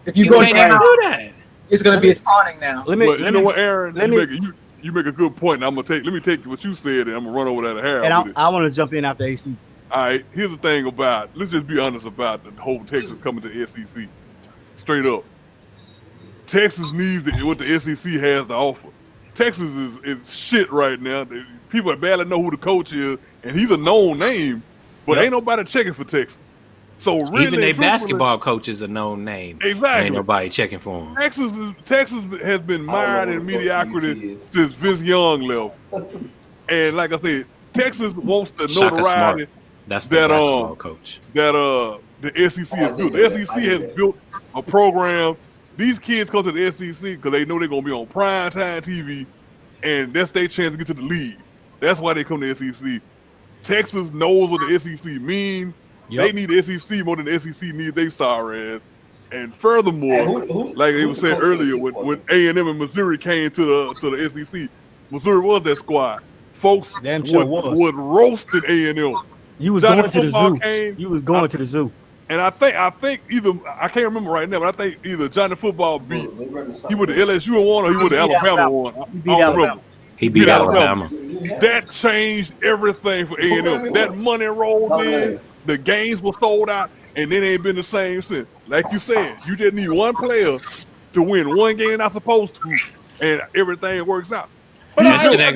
if you you go can't even down, do that. it's gonna be a taunting now. Let me. But you let know me what, Aaron? let You make a good point. And let me take what you said, and I'm gonna run over that to Harold. and with it. I want to jump in after AC. All right, here's the thing about. Let's just be honest about the whole Texas coming to the SEC. Straight up, Texas needs what the SEC has to offer. Texas is shit right now. People barely know who the coach is, and he's a known name, but ain't nobody checking for Texas. So really, Even their truthfully, basketball coach is a known name. Exactly. Ain't nobody checking for him. Texas has been mired in mediocrity since Vince Young left. And like I said, Texas wants the Shaka notoriety Smart. That's the that basketball coach. that the SEC has built. The SEC has built a program. These kids come to the SEC because they know they're gonna be on prime time TV, and that's their chance to get to the league. That's why they come to the SEC. Texas knows what the SEC means. They need the SEC more than the SEC needs they sorry ass. And furthermore, like they were saying earlier, when A&M and Missouri came to the SEC, Missouri was that squad. Folks was roasted A&M. You was going to the zoo. You was going to the zoo. And I think either I can't remember right now, but I think either Johnny Football beat he would the LSU one or he would the Alabama one. He beat Alabama. That changed everything for A&M. That money rolled in, the games were sold out, and it ain't been the same since. Like you said, you just need one player to win one game not supposed to, and everything works out. That shit ain't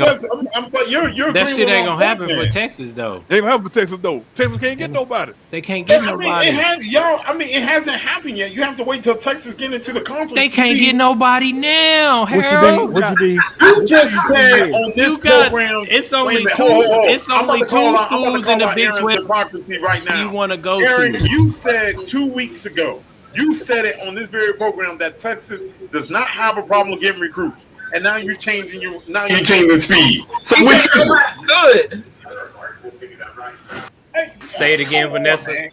gonna happen for Texas though. They ain't happen for Texas though. Texas can't get nobody. They can't get nobody. It hasn't happened yet. You have to wait till Texas get into the conference. They can't get nobody now. Harold. What you mean? You just said on this program, it's only two schools in the Big 12 democracy right now. You want to go Aaron, to? you said 2 weeks ago. You said it on this very program that Texas does not have a problem getting recruits. And now you're changing the speed. So which is good? Say it again, Vanessa.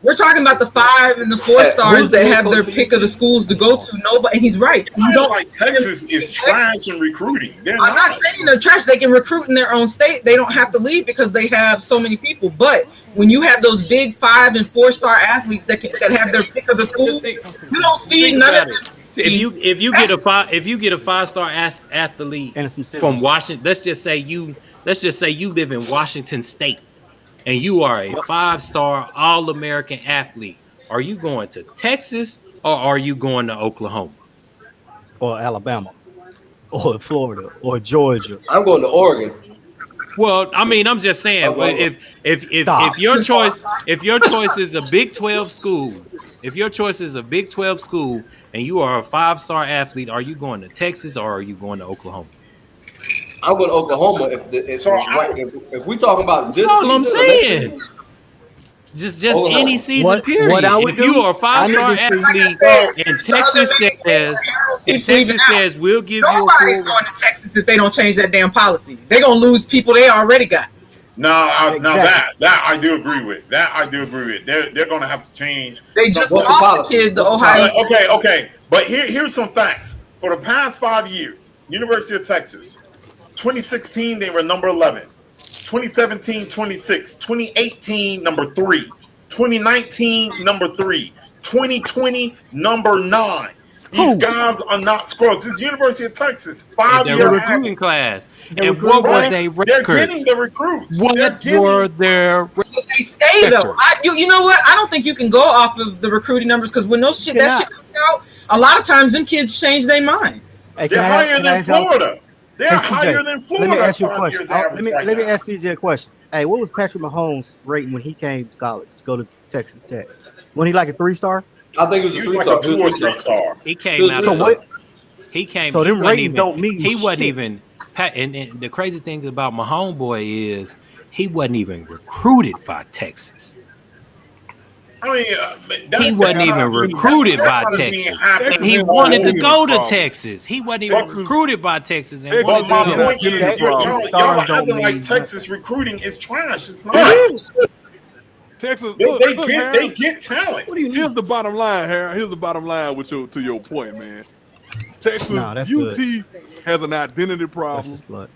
We're talking about the 5 and the 4 stars that have their pick of the schools to go to. Nobody, and he's right. You don't like Texas is trash in recruiting. I'm not saying they're trash. They can recruit in their own state. They don't have to leave because they have so many people. But when you have those big 5 and 4 star athletes that have their pick of the school, you don't see none of them. If you get a 5-star athlete from Washington, let's just say you live in Washington State and you are a 5-star All-American athlete. Are you going to Texas or are you going to Oklahoma? Or Alabama? Or Florida? Or Georgia? I'm going to Oregon. Well, I mean, I'm just saying, if your choice is a Big 12 school, and you are a 5-star athlete, are you going to Texas or are you going to Oklahoma? I'm going to Oklahoma. If we talking about this, that's all I'm saying. Just any season period. If you are a 5-star athlete and Texas says we'll give you a nobody's going to Texas if they don't change that damn policy. They're gonna lose people they already got. Now that I do agree with. They're going to have to change. They just lost the kid to Ohio State. Okay. But here's some facts. For the past 5 years, University of Texas, 2016 they were number 11. 2017, 26. 2018, number 3. 2019, number 3. 2020, number 9. These guys are not scrubs. This is University of Texas. 5-year recruiting class. And what were they records? They're getting the recruits. What were their records? They stay though. You know what? I don't think you can go off of the recruiting numbers because when that shit comes out, a lot of times them kids change their minds. Hey, they're higher than Florida. They're higher than Florida. Let me ask you a question. Let me ask CJ a question. Hey, what was Patrick Mahomes' rating when he came to college to go to Texas Tech? Wasn't he like a 3-star? I think it was like a 2 or 3 star. He came out. So them ratings don't mean he wasn't shit. even. And the crazy thing about my homeboy is he wasn't even recruited by Texas. I mean, he wasn't even recruited by Texas. And he wanted to go to Texas. He wasn't even recruited by Texas. And my point is, y'all acting like Texas recruiting is trash. It's not. Texas, they get talent. Here's the bottom line, Harold. Here's the bottom line to your point, man. Texas, UT has an identity problem.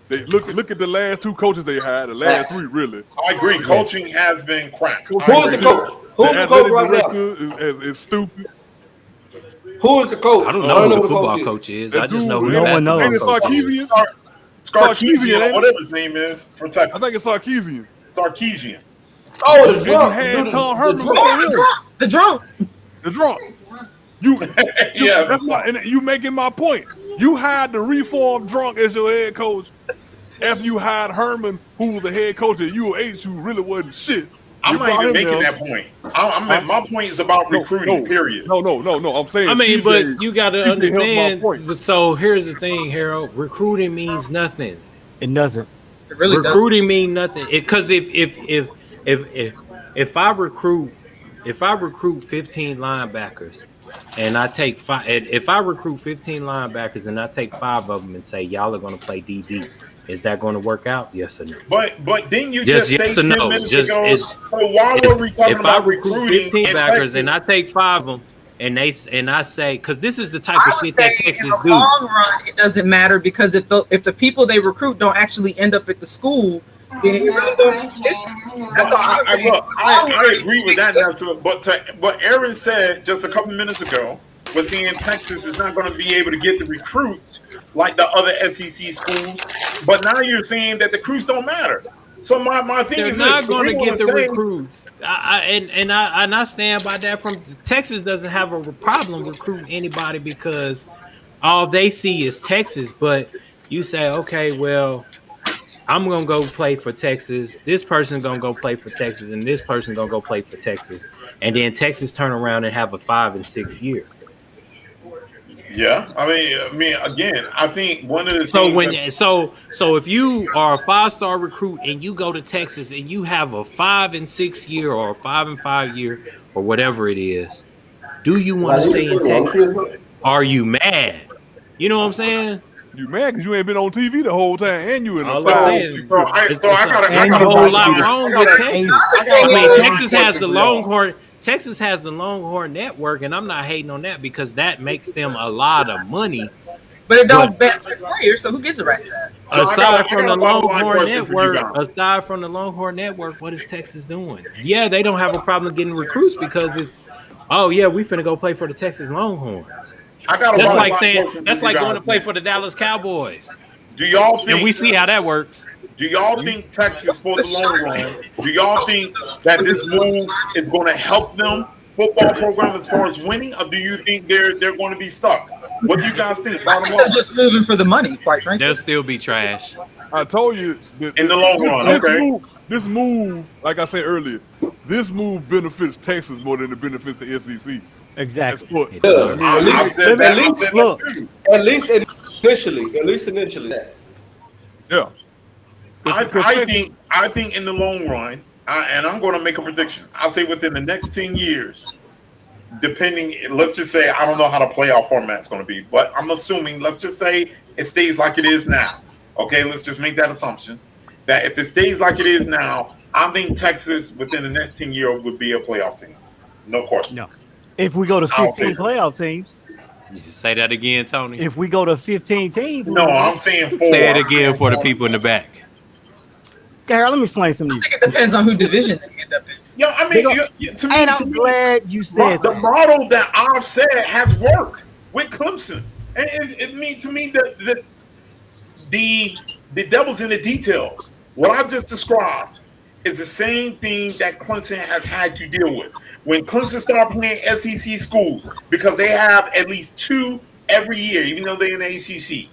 They look at the last 2 coaches they had, the last 3 really. I agree. Coaching has been crap. Who's the coach? Who's the coach right now? Is stupid. Who is the coach? I don't know who the football coach is. I just know who no one knows. I think it's Sarkisian. Sarkisian, whatever his name is for Texas. I think it's Sarkisian. Sarkisian. Oh, the drunk. Had Tom Herman The drunk. That's why, and you making my point. You hired the reformed drunk as your head coach after you hired Herman, who was the head coach at UH, who really wasn't shit. I'm not even making that point. My point is about recruiting, period. No. I'm saying. I mean, but you got to understand. So here's the thing, Harold. Recruiting means nothing. It doesn't. It really recruiting means nothing. Because if I recruit 15 linebackers and I take 5, if I recruit 15 linebackers and I take 5 of them and say y'all are going to play DB, is that going to work out? Yes or no? But didn't you Just just yes say or 10 no? minutes Just ago? is, So why were we talking if I about recruit recruiting 15 in backers Texas? and I take 5 of them and I say, because this is the type I of would shit say that in Texas the do. long run, it doesn't matter because if the people they recruit don't actually end up at the school, then it really don't. That's all I'm saying. Look, I agree with that, Nessa, but what Aaron said just a couple minutes ago was saying Texas is not going to be able to get the recruits like the other SEC schools. But now you're saying that the recruits don't matter. So my thing They're is not this: going to get the say, recruits. I stand by that. From Texas doesn't have a problem recruiting anybody because all they see is Texas. But you say, okay, well, I'm gonna go play for Texas. This person gonna go play for Texas, and this person gonna go play for Texas, and then Texas turn around and have a 5 and 6 year. yeah, I mean, again, I think one of the So things when that, so if you are a 5-star recruit and you go to Texas and you have a 5 and 6 year or a 5 and 5 year or whatever it is, do you want to stay in Texas? Are you mad? You know what I'm saying? You mad because you ain't been on TV the whole time, and you in a All I'm saying, I gotta there's a you whole might lot be wrong I with gotta- Texas. I I mean, got Texas one has the question for y'all. Longhorn. Texas has the Longhorn network, and I'm not hating on that because that makes them a lot of money. But it don't bet the players, so who gives a right to that? So Aside from the bottom line Longhorn question for you network, what is Texas doing? Yeah, they don't have a problem getting recruits because it's, oh yeah, we finna go play for the Texas Longhorns. I got a That's bottom like line saying question that's for you like going guys, to play man. for the Dallas Cowboys, Do y'all and we think? see how that works. Do y'all think Texas, for the long run, do y'all think that this move is going to help them football program as far as winning, or do you think they're going to be stuck? What do you guys think? Bottom They're line, just moving for the money, quite frankly. They'll still be trash. I told you that in the long run, okay? this move, like I said earlier, this move benefits Texas more than it benefits the SEC. Exactly. That's what, It does. I mean, I said that. I said Look. that too. At least initially. yeah. I think in the long run, and I'm going to make a prediction. I'll say within the next 10 years, depending, let's just say, I don't know how the playoff format's going to be, but I'm assuming, let's just say it stays like it is now. Okay, let's just make that assumption that if it stays like it is now, I think Texas within the next 10 years would be a playoff team. No question. No. If we go to I'll 15 take it. playoff teams, You should say that again, Tony. if we go to 15 teams, No, I'm saying 4. Say it again for the people in the back. Garrett, let me explain some of I these. think it depends on who division they end up in. Yeah, I mean, to me, And I'm glad you said the that. model that I've said has worked with Clemson, and to me the devil's in the details. What I just described is the same thing that Clemson has had to deal with. When Clemson started playing SEC schools, because they have at least 2 every year, even though they're in the ACC.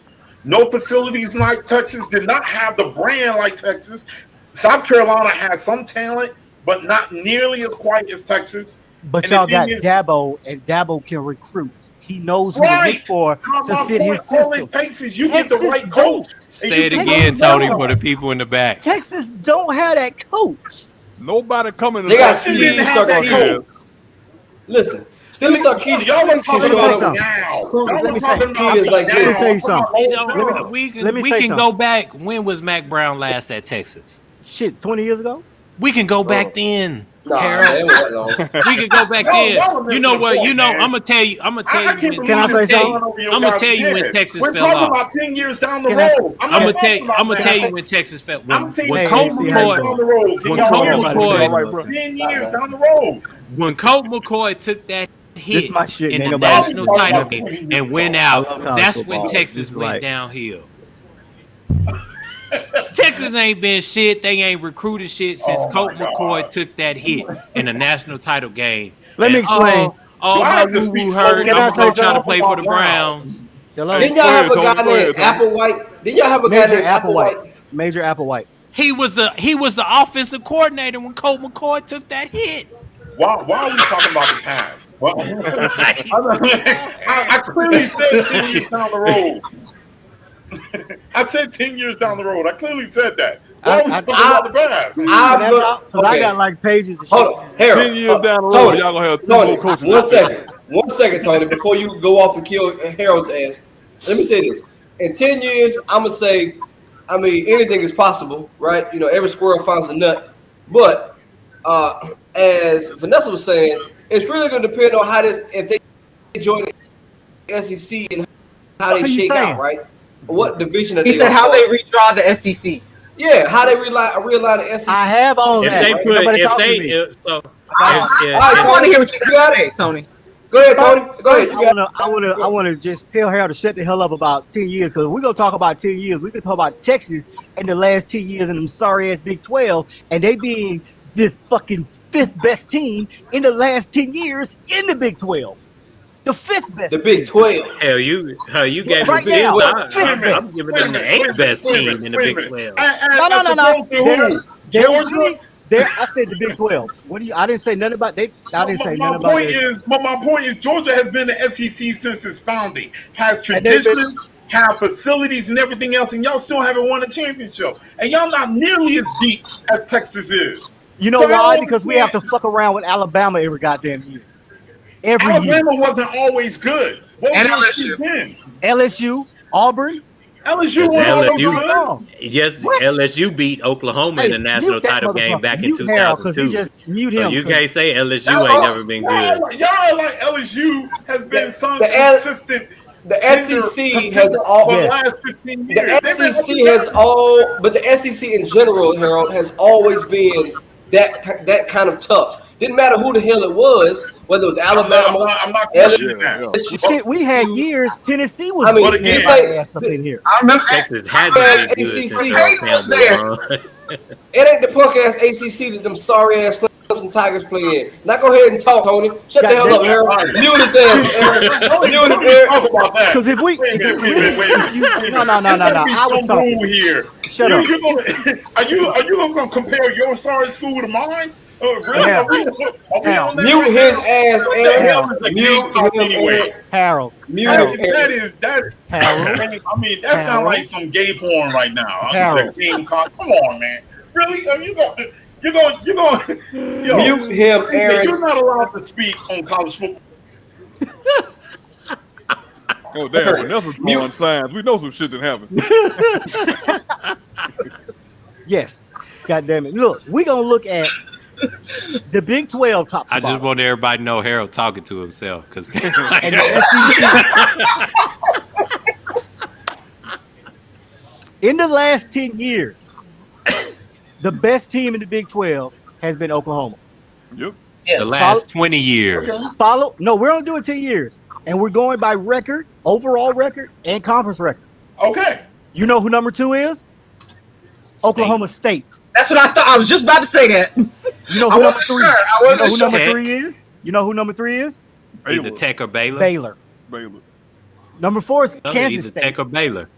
No facilities like Texas, did not have the brand like Texas. South Carolina has some talent, but not nearly as quite as Texas. But And y'all the got thing is- Dabo, and Dabo can recruit. He knows who to look Right. for to fit his All system. it takes is you get the Texas right don't. coach. Say it Texas again, Tony, don't. for the people in the back. Texas don't have that coach. nobody coming. They got Texas Steve didn't have that Sarkisian. coach. Listen, Steve Sarkisian. Y'all are talking Let me say about something. now. Let Y'all me are say- talking about He is like now. this. Let me tell you something. It don't- we let me we say can something. go back. When was Mac Brown last at Texas? Shit, 20 years ago? We can go back then, Nah, Harold. man, it wasn't long. We can go back Y'all then. are You know missing what? the You point, know, man. I'm gonna tell you. I'm gonna tell I you. can't when- believe Can I say this something? going over your I'm gonna guys' tell you when head. Texas We're fell talking off. about 10 years down the Can I- road. I'm not talking about I'm gonna that. tell you when Texas fell. I'm When saying Hey, Colt hey, see how you McCoy, down the road. Can when y'all Colt hear me? McCoy- All right, bro. 10 years down the road. when Colt McCoy took that hit my shit, in ain't the nobody national talking title about game it. and went I out, love college that's football. when Texas It's went like- downhill. Texas ain't been shit. They ain't recruited shit since Oh, Colt my McCoy gosh. took that hit in the national title game. Let me And, explain. Oh, Do I my have to woo speak woo slow? hurt. Can I I'm say gonna try to something? play for the Browns. Hello? Didn't y'all Go have ahead, a guy Tony. Go ahead, named Tony. Applewhite? Didn't y'all have a guy Major named Applewhite. Major Applewhite. He was the offensive coordinator when Colt McCoy took that hit. Why are we talking about the past? Well, I clearly said 10 years down the road. I said 10 years down the road. I clearly said that. Why are we talking about the past? Because I got like pages of shit. Hold on, Harold. 10 years down the road, Tony, y'all gonna have 2 Tony, more coaches. One second. 1 second, Tony, before you go off and kill Harold's ass. Let me say this. In 10 years, I'm going to say, I mean, anything is possible, right? You know, every squirrel finds a nut. But as Vanessa was saying, it's really going to depend on how this, if they join the SEC and how they shake out, right? What division are they? He said how they redraw the SEC. Yeah, how they realign the SEC. I have all If that. they right? put, Nobody if talking to they, me. I want to hear what you got to say, Tony. Go ahead, Tony. Go ahead. I want to just tell Harold to shut the hell up about 10 years because we're gonna talk about 10 years. We can talk about Texas in the last 10 years and them sorry ass Big 12, and they being this fucking 5th best team in the last 10 years in the Big 12. The 5th best. The Big 12. Hell, you gave Right them now, best. fifth best. I'm giving them the 8th best team in the Big 12. No. Georgia? I said the Big 12. What do you? I didn't say nothing about they. I didn't say nothing about this. My point is, Georgia has been the SEC since its founding, has traditions, have facilities, and everything else, and y'all still haven't won a championship. And y'all not nearly as deep as Texas is. You know why? Because we have to fuck around with Alabama every goddamn year. Alabama wasn't always good. What And was LSU. then? LSU, Auburn. LSU was LSU. good. Yes, What? LSU beat Oklahoma in the national mute that title game motherfucker. back in Mute Harold, 'cause he 2002. just mute So him. you can't say LSU Y'all ain't never been good. Y'all like LSU has been some the L- consistent. The SEC has all. for the Yes. last 15 years. The SEC has all, but the SEC in general, Harold, has always been that kind of tough. Didn't matter who the hell it was, whether it was Alabama. I'm not questioning that. Shit, we had years. Tennessee was I mean, beating you everybody's say- ass up in here. I remember Texas had to be good since ACC. Earl was there. Campbell. It ain't the punk ass ACC that them sorry ass Clemson Tigers play in. Now go ahead and talk, Tony. Shut the hell up, Harold. Mute his ass, Harold. Mute his ass. Talk about that. Because if we, Wait a minute. no, I was talking. Here. Shut up. Are you gonna compare your sorry school to mine? Really? Yeah. Are we on that? Mute his ass, What the hell Harold. is a Mute game talk him, anyway? Harold. Mute Harold. him, That Harold. I mean, that sounds Harold. like some gay porn right now. Harold. Game talk. Come on, man. Really? Are you going? Yo, Mute him, Aaron. You're not allowed to speak on college football. Oh damn! Vanessa's drawing signs. We know some shit that happened. Yes. God damn it. Look, we're going to look at the Big 12 top to I just bottom. want everybody to know Harold talking to himself because And the SEC. In the last 10 years, the best team in the Big 12 has been Oklahoma. Yep. the last 20 years. No, we're only doing 10 years. And we're going by record, overall record, and conference record. Okay. You know who number 2 is? Oklahoma State. That's what I thought. I was just about to say that. You know I who number wasn't 3 sure. I You know wasn't who sure. number 3 is? You know who number 3 is? Either Baylor. Tech or Baylor. Baylor. Baylor. Number 4 is No, Kansas either State. Tech or Baylor.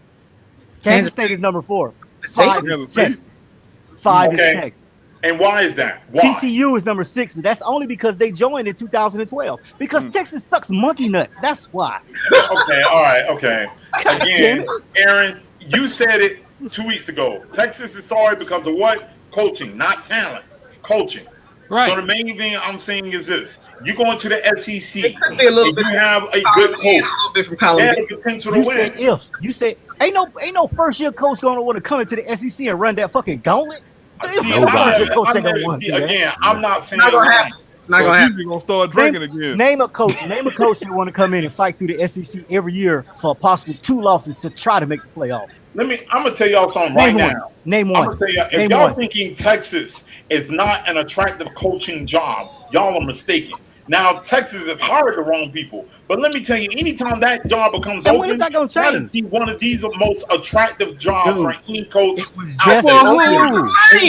Kansas State is number 4. 5 is Kansas Texas. 5 is Okay. Texas. And why is that? Why? TCU is number 6, but that's only because they joined in 2012. Because Texas sucks monkey nuts. That's why. Okay. All right. Okay. God damn Again, it. Aaron, you said it 2 weeks ago. Texas is sorry because of what? Coaching, not talent. Coaching. Right. So the main thing I'm saying is this: you go into the SEC, It could be a little and bit. you have a good A coach. little bit from They column have B. the potential to You win. said if. You said ain't no first year coach gonna want to come into the SEC and run that fucking gauntlet. See, Nobody. Coach ain't gonna want to do that. again, I'm not saying It's not gonna happen. It's not So gonna happen. Houston gonna start drinking again. Name a coach that want to come in and fight through the SEC every year for a possible 2 losses to try to make the playoffs. I'm gonna tell y'all something right Name one. now. Name I'm one. gonna tell y'all, if Name y'all one. thinking Texas is not an attractive coaching job, y'all are mistaken. Now, Texas is hired the wrong people, but let me tell you, anytime that job becomes And open, when is that gonna that is change? one of these most attractive jobs Dude, for any coach. It was out just there. Well, open. who?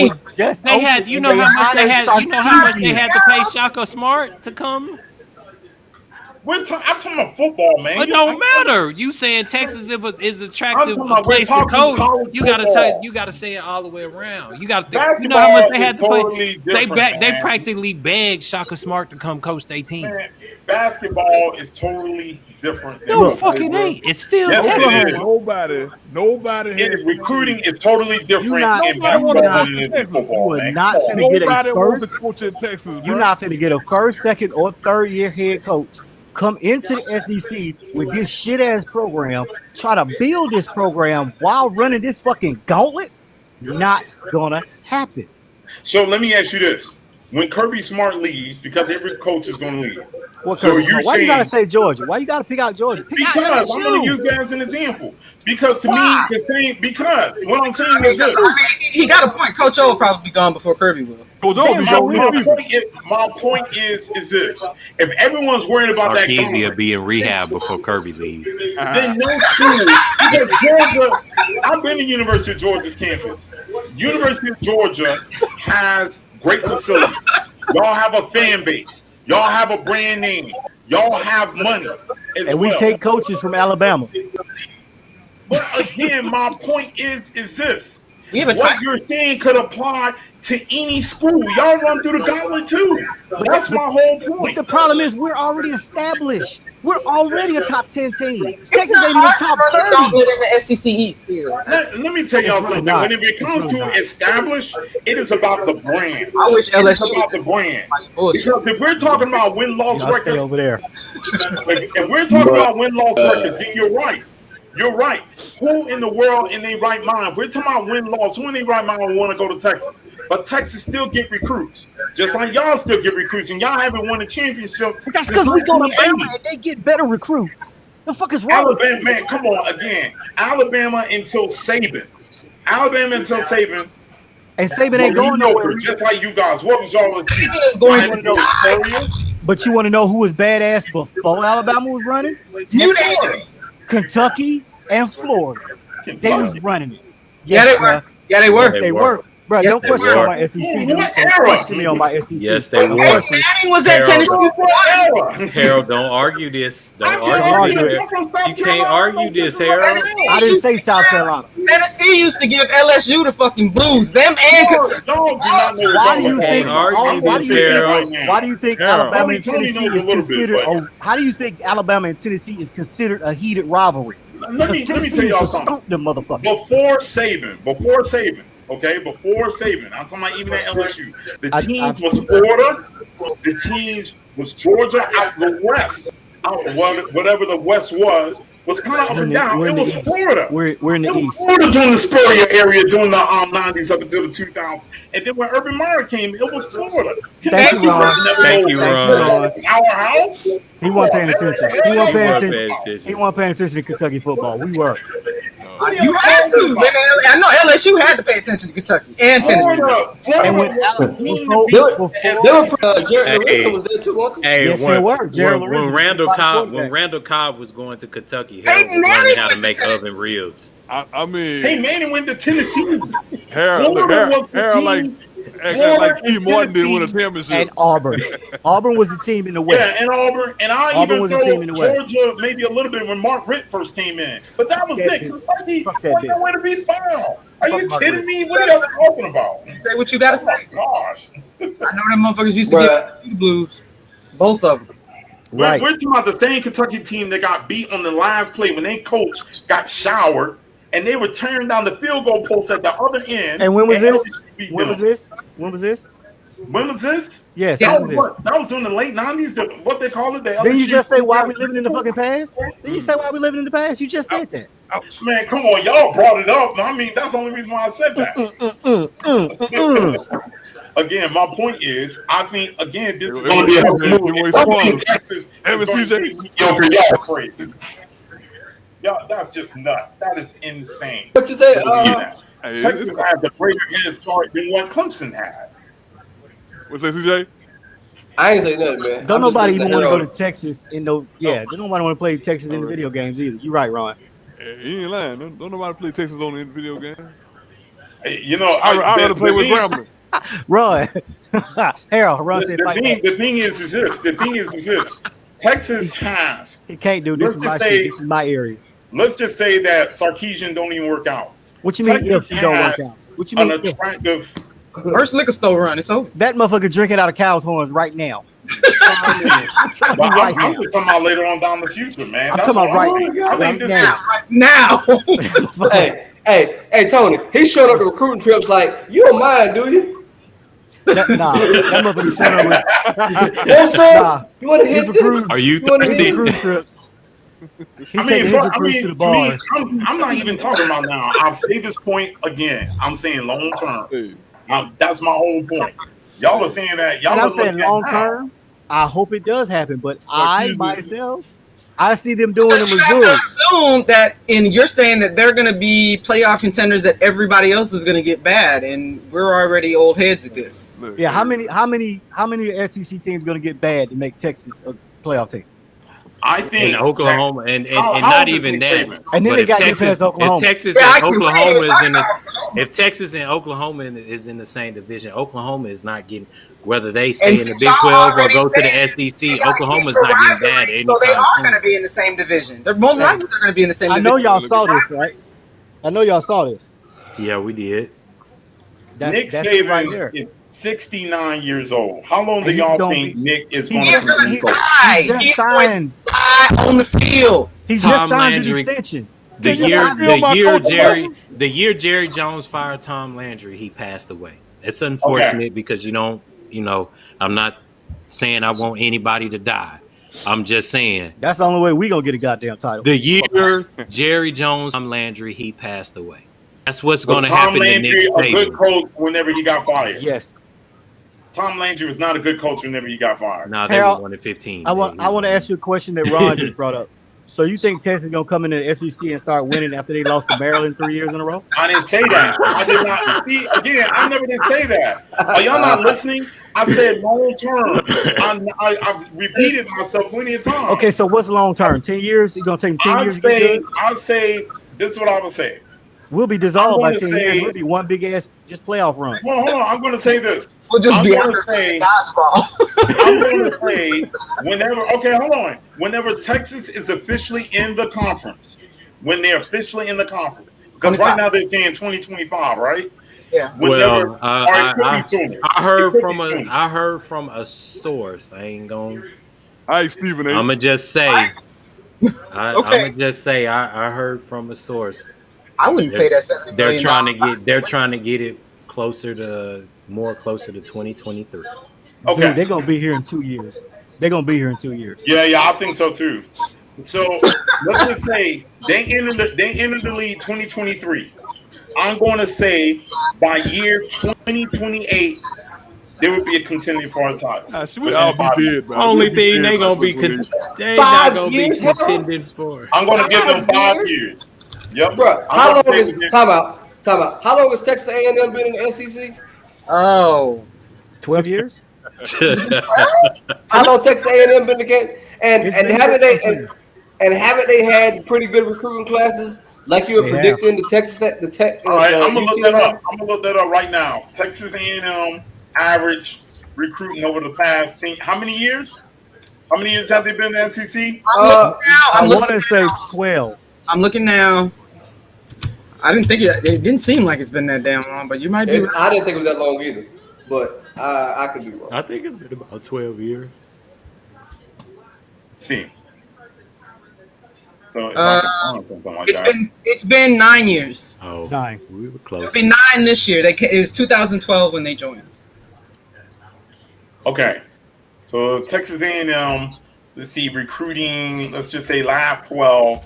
It was just They open, had, you and know they how much they hired had, you know how much they Sarkisian. had to pay Shaka Smart to come. I'm talking about football, man. It don't matter. You saying Texas is attractive I'm talking about- we're place to talking coach? college You gotta football. say you gotta say it all the way around. You got to you know Basketball how much they is had to totally pay. different, They man. practically begged Shaka Smart to come coach their team. Man, basketball is totally different. than No, football. fucking ain't. It's still Yes, it Texas. is. Nobody It is recruiting is totally different not- in nobody basketball wanna than coach in Texas. football. You are man. not Come on. finna get a Nobody wants first. to coach in Texas, bro. You're not finna get a first, second, or third year head coach come into the SEC with this shit ass program, try to build this program while running this fucking gauntlet. Not gonna happen. So let me ask you this: when Kirby Smart leaves, because every coach is going to leave. What So Kirby you're Smart? Why you saying- gotta say Georgia? Why you gotta pick out Georgia? Pick out Because I'm going to use LSU. that as an example. Because to Why? me, the same. Because what I'm saying is this. He got a point. Coach O will probably be gone before Kirby will. Coach O be Damn, showing my me. My point is this: if everyone's worried about that, Marquise will gauntlet, be in rehab before Kirby leaves. then no school. Because Georgia, I've been to University of Georgia's campus. University of Georgia has great facilities. Y'all have a fan base. Y'all have a brand name. Y'all have money. And we take coaches from Alabama. But again, my point is this: We have a what tie. you're saying could apply to any school. Y'all run through the gauntlet too. That's my whole But point. the problem is we're already established. We're already a top 10 team. It's Texas not ain't in the hard to top run the 30. gauntlet in the SEC East either. Let me tell y'all It's really something. not. When it comes It's really to not. established, it is about the brand. I wish It's LSU about the brand. bullshit. Because if we're talking about win-loss Y'all stay records, over there. if we're talking about win-loss records, then you're right. You're right. Who in the world in their right mind? If we're talking about win-loss, who in their right mind would want to go to Texas? But Texas still get recruits. Just like y'all still get recruits, and y'all haven't won a championship. But that's since because we go to 1980. Bama and they get better recruits. The fuck is wrong? Alabama, man, come on again. Alabama until Saban. Alabama until Saban. And Saban ain't going nowhere. Just like you guys. What was y'all? Saban is going to to But you want to know who was badass before Alabama was running? You name Kentucky and Florida. They was running it. Yeah, they bruh. were. Yeah, they were. Yes, they were. Bro, Yes, don't they question were. on my SEC. What Don't era? question me on my SEC. Yes, they Don't were. question me. Manning was at Harold. Tennessee. Harold, don't argue this. I Don't can't argue argue this. it. You can't argue this, Harold. I didn't say South Carolina. Tennessee used to give LSU the fucking blues. Them and Kentucky. Dog do not know Why do you what think? Can't argue I'm Why gonna do this, you say that Harold. right now. Why do you think Harold. Alabama and Tony Tennessee knows a is little bit, considered? but- Oh, how do you think Alabama and Tennessee is considered a heated rivalry? Let me tell y'all used to something. stomp them motherfuckers. Before Saban, okay, before Saban, I'm talking about even at LSU. The teams was Florida, the teams was Georgia out the West, whatever the West was kind of up and down. It was Florida. We're in the It was East. Florida during the Spurrier area during the 90s up until the 2000s. And then when Urban Meyer came, it was Florida. Thank you, Ron. Thank you, Ron. Our house? He wasn't paying attention. He wasn't paying Wasn't attention. paying attention. He wasn't paying attention to Kentucky football. We were. You had to, man. I know LSU had to pay attention to Kentucky and Tennessee. Florida And when They Jared Hey. Wilson was there too, wasn't he? Hey, Yes, they were. Jared when Lorenzo Randall was Cobb, quarterback. was going to Kentucky, Peyton Harold was Manning learning how to went to make Tennessee. oven ribs. I mean, Hey, Manning went to Tennessee. Harold, look, Florida was Harold the like team. acting Florida like Keith and Martin didn't win a Tennessee. championship. And Auburn. Auburn was the team in the West. Yeah, and Auburn. And I Auburn even was a throw team in the West. Georgia maybe a little bit when Mark Ritt first came in. But that was Fuck that it. bitch. Kentucky Fuck that wasn't bitch. nowhere to be found. Are Fuck you Mark kidding Ritt. me? What are y'all talking about? Say what you gotta Oh say. my gosh. I know them motherfuckers used to Bruh. give the blues. Both of them. Right. We're talking about the same Kentucky team that got beat on the last play when their coach got showered and they were tearing down the field goal post at the other end. And when was this? LSU beat When them. was this? When was this? When was this? Yes, Yeah, when That was was this? what? That was during the late 90s. What they call it? The Didn't you LSU just say why we living in the fucking past? Didn't you say why we living in the past? You just said that. Man, come on, y'all brought it up. I mean, that's the only reason why I said that. Again, my point is, I think again this is going to be a move. I think Texas is Hey, but going to CJ be mediocre. Y'all crazy. Y'all, that's just nuts. That is insane. What you say? Hey, Texas has a greater head start than what Clemson had. what's that, CJ? I ain't say nothing, man. Don't I'm just nobody even listening want to go Harold. to Texas in no. Yeah, don't nobody want to play Texas in the video games either. You're right, Ron. He ain't lying. Don't nobody play Texas on the video game. Hey, you know, I'd rather play with Grambling. Ron. Harold, Ron said fight back. the thing is this. The thing is this. Texas has. He can't do this. Is Let's my just shit. say- This is my area. Let's just say that Sarkeesian don't even work out. What you mean Texas if you don't work has out? What you An mean if? attractive. First liquor store run, it's over. That motherfucker drinking out of cow's horns right now. I'm But right I'm now. just talking about later on down the future, man. I'm That's talking about all right I'm saying. I think this now. Now. Hey, Tony. He showed up to recruiting trips like, you don't mind, do you? That motherfucker showed up with. Yes, sir. Nah, You want to his hit this? recruit, Are you wanna his hit thirsty? recruit trips. He I taking mean, his bro, recruits to the to me, bars. I'm not even talking about now. I'll say this point again. I'm saying long term. Hey, That's my whole point. Y'all are saying that. Y'all And are I'm saying looking at long now. term, I hope it does happen. But I Here's the- myself, I see them doing in You have to Missouri. assume that, and you're saying that they're going to be playoff contenders, that everybody else is going to get bad, and we're already old heads at this. look, Yeah, how many SEC teams going to get bad to make Texas a playoff team? I In think Oklahoma, and how not old is even Nick that. Saban? And then But they if got to get Texas, past Oklahoma. if Texas Yeah, I and can Oklahoma wait. is in the, if Texas and Oklahoma is in the same division, Oklahoma is not getting, whether they stay And in the see, Big y'all 12 or already go to said the they SEC, got Oklahoma's keep the not getting bad rivalry, so they anytime are going soon. to be in the same division. They're most likely they're going to be in the same I know division. y'all saw this, right? I know y'all saw this. Yeah, we did. Nick That's it right Saban there. is 69 years old. How long do And he's y'all gonna think be. Nick is He's going to He's just going be to the coach? die. he just He's going signed. to die on the field. He just Tom signed an Landry, extension. the They just year, signed the him. year Jerry, the year Jerry Jones fired Tom Landry, he passed away. It's unfortunate because I'm not saying I want anybody to die. I'm just saying That's the only way we gonna get a goddamn title. the year Jerry Jones, Tom Landry, he passed away. That's what's going Was to Tom happen to Nick Landry a good Saban. coach whenever he got fired? Yes, Tom Landry was not a good coach whenever he got fired. No, they were Harold, 1-15. I want to ask you a question that Ron just brought up. So you think Texas is gonna come into the SEC and start winning after they lost to Maryland 3 years in a row? I didn't say that. I did not. See, again, I never did say that. Are y'all not listening? I said long term. I've repeated myself plenty of times. Okay, so what's long term? 10 years? It's gonna take them 10 years to get good? I'll say this is what I would say. We'll be dissolved by gonna 10 years. say- We'll be one big ass just playoff run. Hold on. I'm going to say this. We'll just I'm be gonna out there say- playing dodgeball. I'm going to say whenever. Okay, hold on. Whenever Texas is officially in the conference, when they're officially in the conference, because right now they're saying 2025, right? Yeah. Whenever, Well, or it could be sooner. I It heard could from be a sooner. I heard from a source. I ain't going. all right, Stephen A. I'ma just say. Okay. I'ma just say I heard from a source. I wouldn't pay that $70 They're million. trying to get it closer to 2023. Okay. Dude, they're gonna be here in 2 years. They're gonna be here in 2 years. Yeah, I think so too. So let's just say they entered the league 2023. I'm going to say by year 2028 they would be a contender for a title. Should we all be dead, man? Only We'll be thing dead they by gonna be 2028. they 5 not gonna years, be huh? contending for. I'm going to give them 5 years? years. Yep. Bro, I'm how long gonna is give them- time out? How long has Texas A&M been in the SEC? Oh. 12 years? How long Texas A&M been the game? And It's and been haven't good. they and haven't they had pretty good recruiting classes like you were They predicting? The Texas the Tech. All right, I'm gonna UT look that up. I'm gonna look that up right now. Texas A&M average recruiting over the past 10. How many years? How many years have they been in the SEC? I want to say 12. I'm looking now. I didn't think it didn't seem like it's been that damn long, but you might be right. I didn't think it was that long either, but I could be wrong. I think it's been about 12 years. See. So if I can find something like that. It's been 9 years. Oh, 9. we were close. It'll be 9 this year. It was 2012 when they joined. Okay. So Texas A&M, let's see, recruiting, let's just say last 12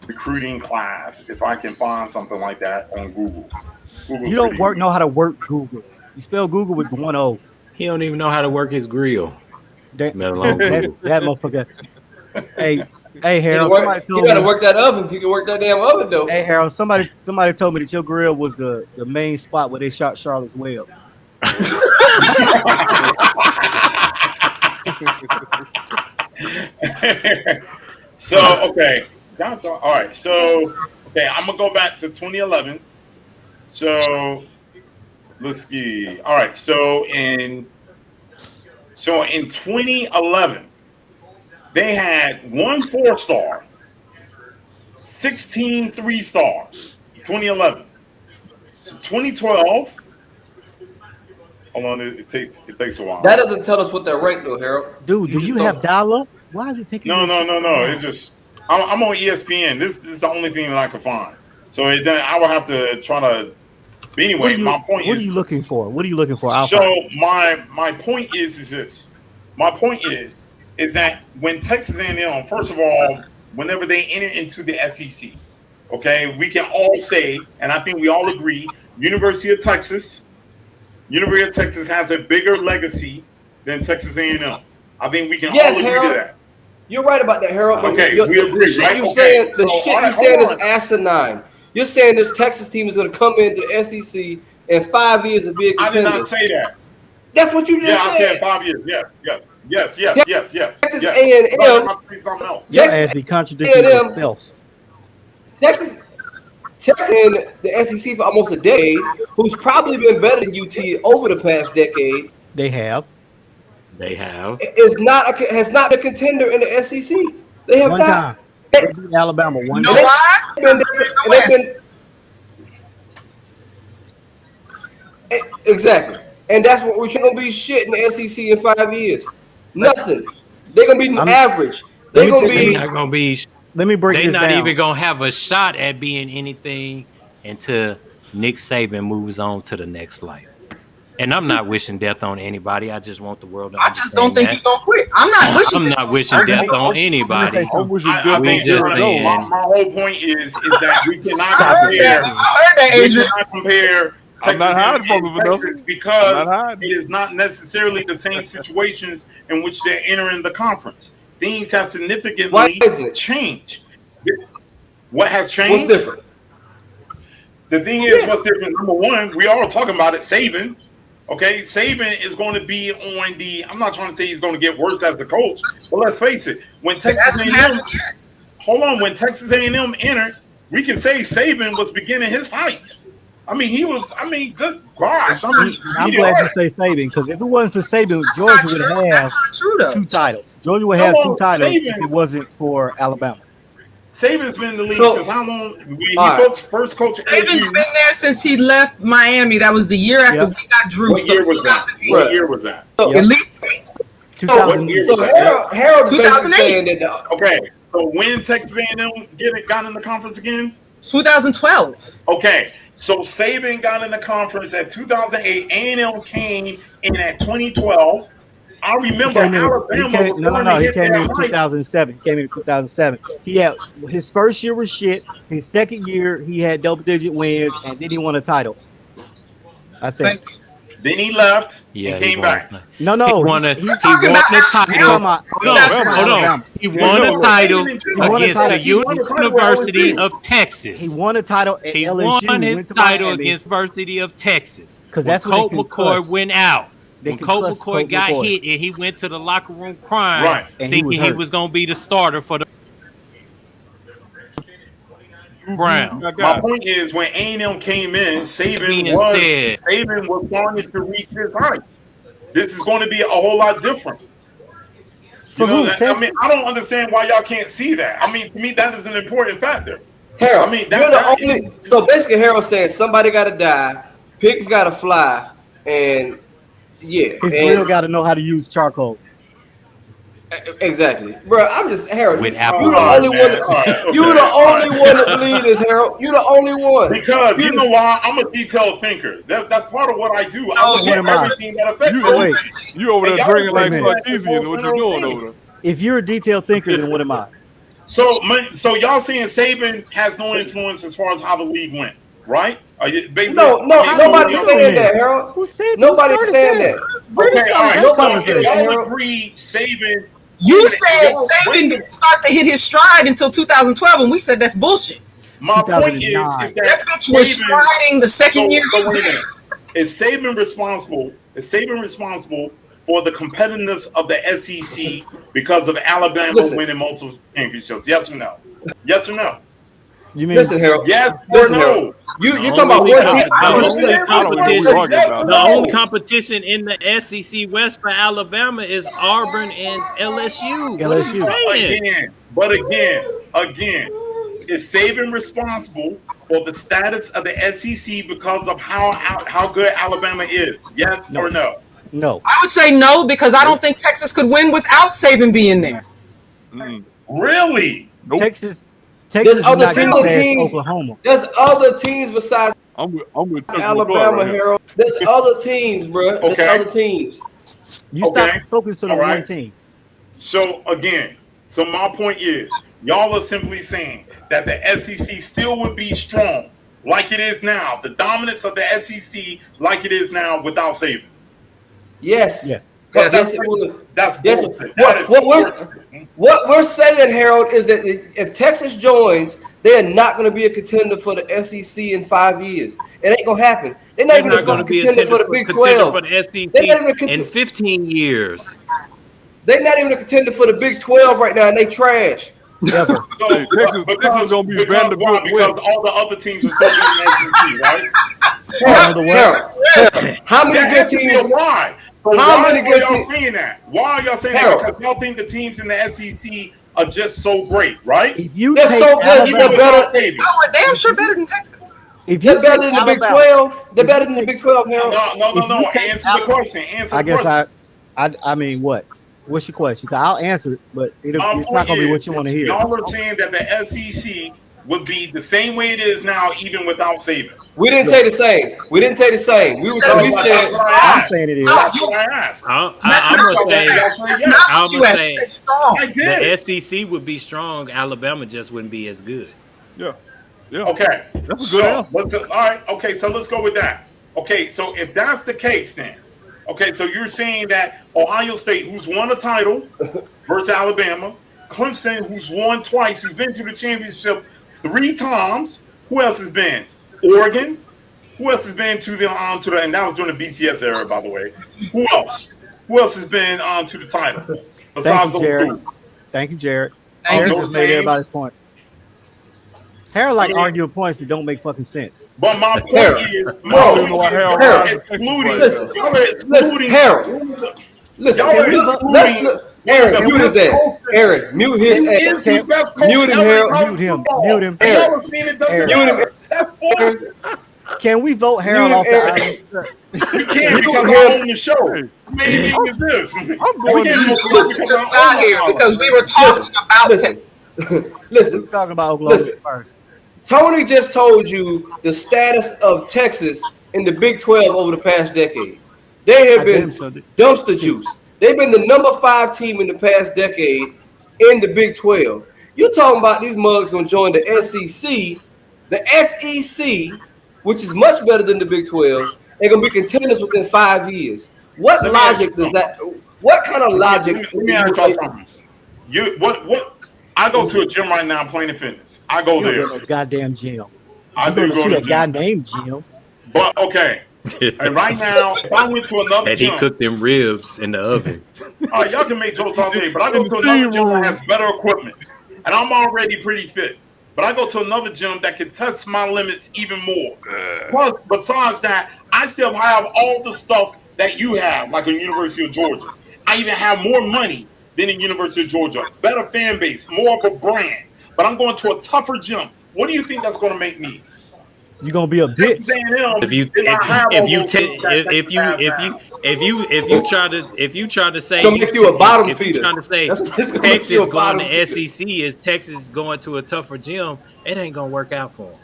recruiting class, if I can find something like that on Google. You don't know how to work Google. You spell Google with 1 O. He don't even know how to work his grill. That, Let alone that, Google. that motherfucker. Hey, Harold. Somebody You told gotta me. work that oven. You can work that damn oven though. Hey, Harold. Somebody told me that your grill was the main spot where they shot Charlotte's Web. So, okay. All right. So, okay, I'm going to go back to 2011. So, let's see. All right. So, in 2011, they had 1 4-star, 16 3-stars. 2011. So 2012. Hold on, it takes a while. That doesn't tell us what they're ranked though, Harold. Dude, do just you don't- have dial-up? Why is it taking? No. you so long? It's just I'm on ESPN. This is the only thing that I can find. So I will have to try to But anyway, my point what is. are you looking for? What are you looking for? So my point is this. My point is that when Texas A&M, first of all, whenever they enter into the SEC, okay, we can all say, and I think we all agree, University of Texas has a bigger legacy than Texas A&M. I think we can all agree Harold, to that. You're right about that, Harold. Okay, we agree, the shit right? you Okay, saying, you saying is asinine. You're saying this Texas team is going to come into the SEC in 5 years and be a contender. I did not say that. That's what you just said. Yeah, I said 5 years. Yes. Texas A&M. Your ass be contradicting yourself. Texas in the SEC for almost a decade, who's probably been better than UT over the past decade. They have. Has not been a contender in the SEC. They have one not. Time. They beat Alabama one You know time. why? Exactly. And that's what we're going to be shit in the SEC in 5 years. Nothing. They're going to be average. They're going to be. Not going to be. Let me break this down. They're not even going to have a shot at being anything until Nick Saban moves on to the next life. And I'm not wishing death on anybody. I just want the world to I just don't think he's gonna quit. I'm not wishing death on anybody. I'm wishing death I on think everybody. my whole point is that we cannot compare. I heard that, Adrian. We cannot compare I'm not hiding from it, Texas Vanessa. because it is not necessarily the same situations in which they're entering the conference. Things have significantly changed. What has changed? What's different? The thing is, what's different? Number one, we are talking about it. Saban. Okay, Saban is going to be on the. I'm not trying to say he's going to get worse as the coach, but let's face it. When Texas A&M, when Texas A&M entered, we can say Saban was beginning his height. I mean, he was. I mean, good gosh. I'm glad you say Saban because if it wasn't for Saban, Georgia would have two titles. Georgia would have two titles if it wasn't for Alabama. Saban's been in the league since how long? When he first coached Saban's been there since he left Miami. That was the year after we got Drew. What year was that? What year was that? So at least 2008. So Harold is saying that. Okay, so when Texas A&M got in the conference again? 2012. Okay, so Saban got in the conference at 2008. A&M came in at 2012. I remember Alabama. He came in 2007. He came in 2007. He had his first year was shit. His second year, he had double-digit wins, and then he won a title. I think. Then he left and came back. No. He won a title. Hold on. He won a title against the University of Texas. He won a title at LSU. He won his title against University of Texas. Because that's when Colt McCoy went out. When Colt McCoy got hit and he went to the locker room crying, thinking he was going to be the starter for the Brown. My point is, when A&M came in, Saban was starting to reach his height. This is going to be a whole lot different. I mean, I don't understand why y'all can't see that. I mean, to me, that is an important factor. Harold, so basically, Harold saying somebody got to die, pigs got to fly, and his grill got to know how to use charcoal. Exactly, bro. I'm just Harold. With you the only one. You the only one that believe this, Harold. You the only one. Because you know why? I'm a detailed thinker. That's part of what I do. I look at everything that affects you over there drinking like Sarkeesian. What you doing over there? If you're a detailed thinker, then what am I? So y'all saying Saban has no influence as far as how the league went, right? Nobody's saying that, Harold. Who said nobody's saying that? Okay, all right. So y'all agree Saban. You said Saban didn't start to hit his stride until 2012, and we said that's bullshit. My point is that bitch was striding the second year. Is Saban responsible? Is Saban responsible for the competitiveness of the SEC because of Alabama winning multiple championships? Yes or no? Yes or no? You mean Harold? Yes or no? You talking about what the only competition in the SEC West for Alabama is Auburn and LSU. But again, is Saban responsible for the status of the SEC because of how good Alabama is? Yes or no? No. I would say no because I don't think Texas could win without Saban being there. Really? Nope. Texas is not going to pass Oklahoma. There's other teams besides. I'm with Texas Alabama, right here. Harold. There's other teams, bro. There's Okay. other teams. You stop focusing on All right. one team. So again, so my point is, y'all are simply saying that the SEC still would be strong, like it is now. The dominance of the SEC, like it is now, without Saban. Yes. Yes. But Yes, that's it would. that's Yes. bullshit. That is What we're saying, Harold, is that if Texas joins, they're not going to be a contender for the SEC in 5 years. It ain't going to happen. They're not even going a to be contender for the Big contender 12. for the They're not even a SEC in 15 years. They're not even a contender for the Big 12 right now, and they trash. Ever. So, Hey, Texas gonna be Vanderbilt why? Because West. all the other teams are still in the SEC, right? Harold, how many That good has to be a teams? why. So How why many are good y'all teams? saying that? Why are y'all saying Harold. that? Because y'all think the teams in the SEC are just so great, right? If you They're take so good, Alabama, they're better. Oh, we're damn sure better than Texas. if you They're better take than the Big Alabama, 12. They're if better you than the take- Big 12, Harold. No. If you take Answer the question. Answer I the guess question. I mean what? What's your question? 'Cause I'll answer it, but it's My not point gonna be is, what you want to hear. Y'all are saying that the SEC would be the same way it is now, even without Saban. We didn't say the same. We didn't say the same. We That's said what I I'm asked. saying it is. That's what I asked. I'm gonna say, I'm gonna say I get the it. SEC would be strong. Alabama just wouldn't be as good. Yeah. Okay. That's a So good answer. let's all right. Okay, so let's go with that. Okay, so if that's the case, then okay, so you're saying that Ohio State, who's won a title, versus Alabama, Clemson, who's won twice, who's been to the championship 3 times. Who else has been? Oregon. Who else has been to the and that was during the BCS era, by the way. Who else? Who else has been on to the title besides Thank you, those Jared. 2? Thank you, Jared. Thank Jared you. just made everybody's point. Harold like arguing points that don't make fucking sense. But my point Harold. is, I don't know why Harold Harold. Ryan's Texas excluding, right now. y'all are excluding, Harold. Listen, y'all are can we excluding let's look. Aaron, one of the mute his best ass. coaches. Aaron, mute his He is ass. the best coach Mute him, ever in Harold. college Mute him. football. Mute him. And y'all are saying it doesn't Aaron. matter. That's bullshit. Can we vote Harold Mute off the Aaron. island? You can't because I own the show. Hey, Maybe is this. I'm We going can't to vote because I own got the here show. because we were talking about Listen, We're listen. talking about Oklahoma Listen. first. Tony just told you the status of Texas in the Big 12 over the past decade. They have I been damn sure did. dumpster juice. They've been the number 5 team in the past decade in the Big 12. You're talking about these mugs going to join the SEC. The SEC, which is much better than the Big 12, they're going to be contenders within 5 years. What Let me ask logic you does that? What kind of logic? Let me ask y'all something. What? I go to a gym right now, Planet Fitness. I go You don't there. go to no goddamn gym. I You do go to go see to a the guy gym. named Jim. But okay. And right now, if I went to another And he gym, cooked them ribs in the oven. y'all can make jokes all day, but I go In to the another steam gym room. that has better equipment, and I'm already pretty fit. But I go to another gym that can test my limits even more. Plus, besides that, I still have all the stuff that you have, like a University of Georgia. I even have more money than the University of Georgia, better fan base, more of a brand. But I'm going to a tougher gym. What do you think that's going to make me? You're gonna be a bitch. If you try to say It's gonna make you a bottom if you feeder. trying to say That's what it's gonna make you Texas a going bottom to feeder. SEC is Texas going to a tougher gym, it ain't gonna work out for them.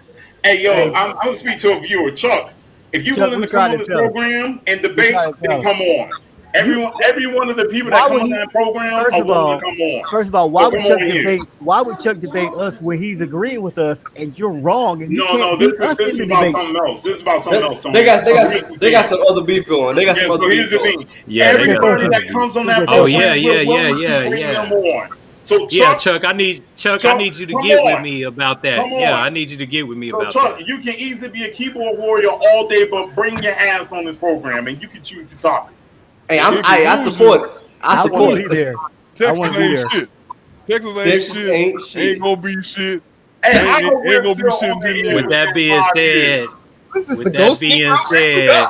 Hey, yo, Hey. I'm going to speak to a viewer. Chuck, if you Chuck, willing we to come tried on to this tell him. program and debate, tried to tell then him. come on. Every one of the people Why that come would on he- that program First are of all, willing to come on. why So would come Chuck on here. debate? Why would Chuck debate us when he's agreeing with us and you're wrong and you No, can't this beat us is in the about debate? something else. This is about something else, Tony. They got Here's some other beef going. They got Yeah, some other so here's beef the going. thing. Yeah, they got Everybody some that other comes on beef. that Oh, program, yeah, we're willing to bring them on. So Yeah, Chuck, Chuck, I need you to come get on. with me about that. Come Yeah, on. I need you to get with me so about Chuck, that. you can easily be a keyboard warrior all day, but bring your ass on this program, and you can choose the topic. Hey, It I confuses support it. I I support want to it. be there. I Texas want to be ain't there. shit. Texas Texas ain't ain't shit. shit. Ain't gonna be shit. Hey, Ain't I know gonna be we're shit still in 10 over years. here With that within being 5 said, years. This is the with that ghost being Negro. said,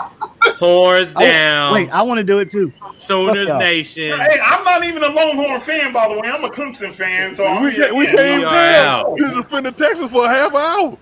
horns down, Wait, I want to do it too. Sooners y'all. Nation. Hey, I'm not even a Longhorn fan, by the way. I'm a Clemson fan, so We can't We even are tell. out. You just defended Texas for a half hour.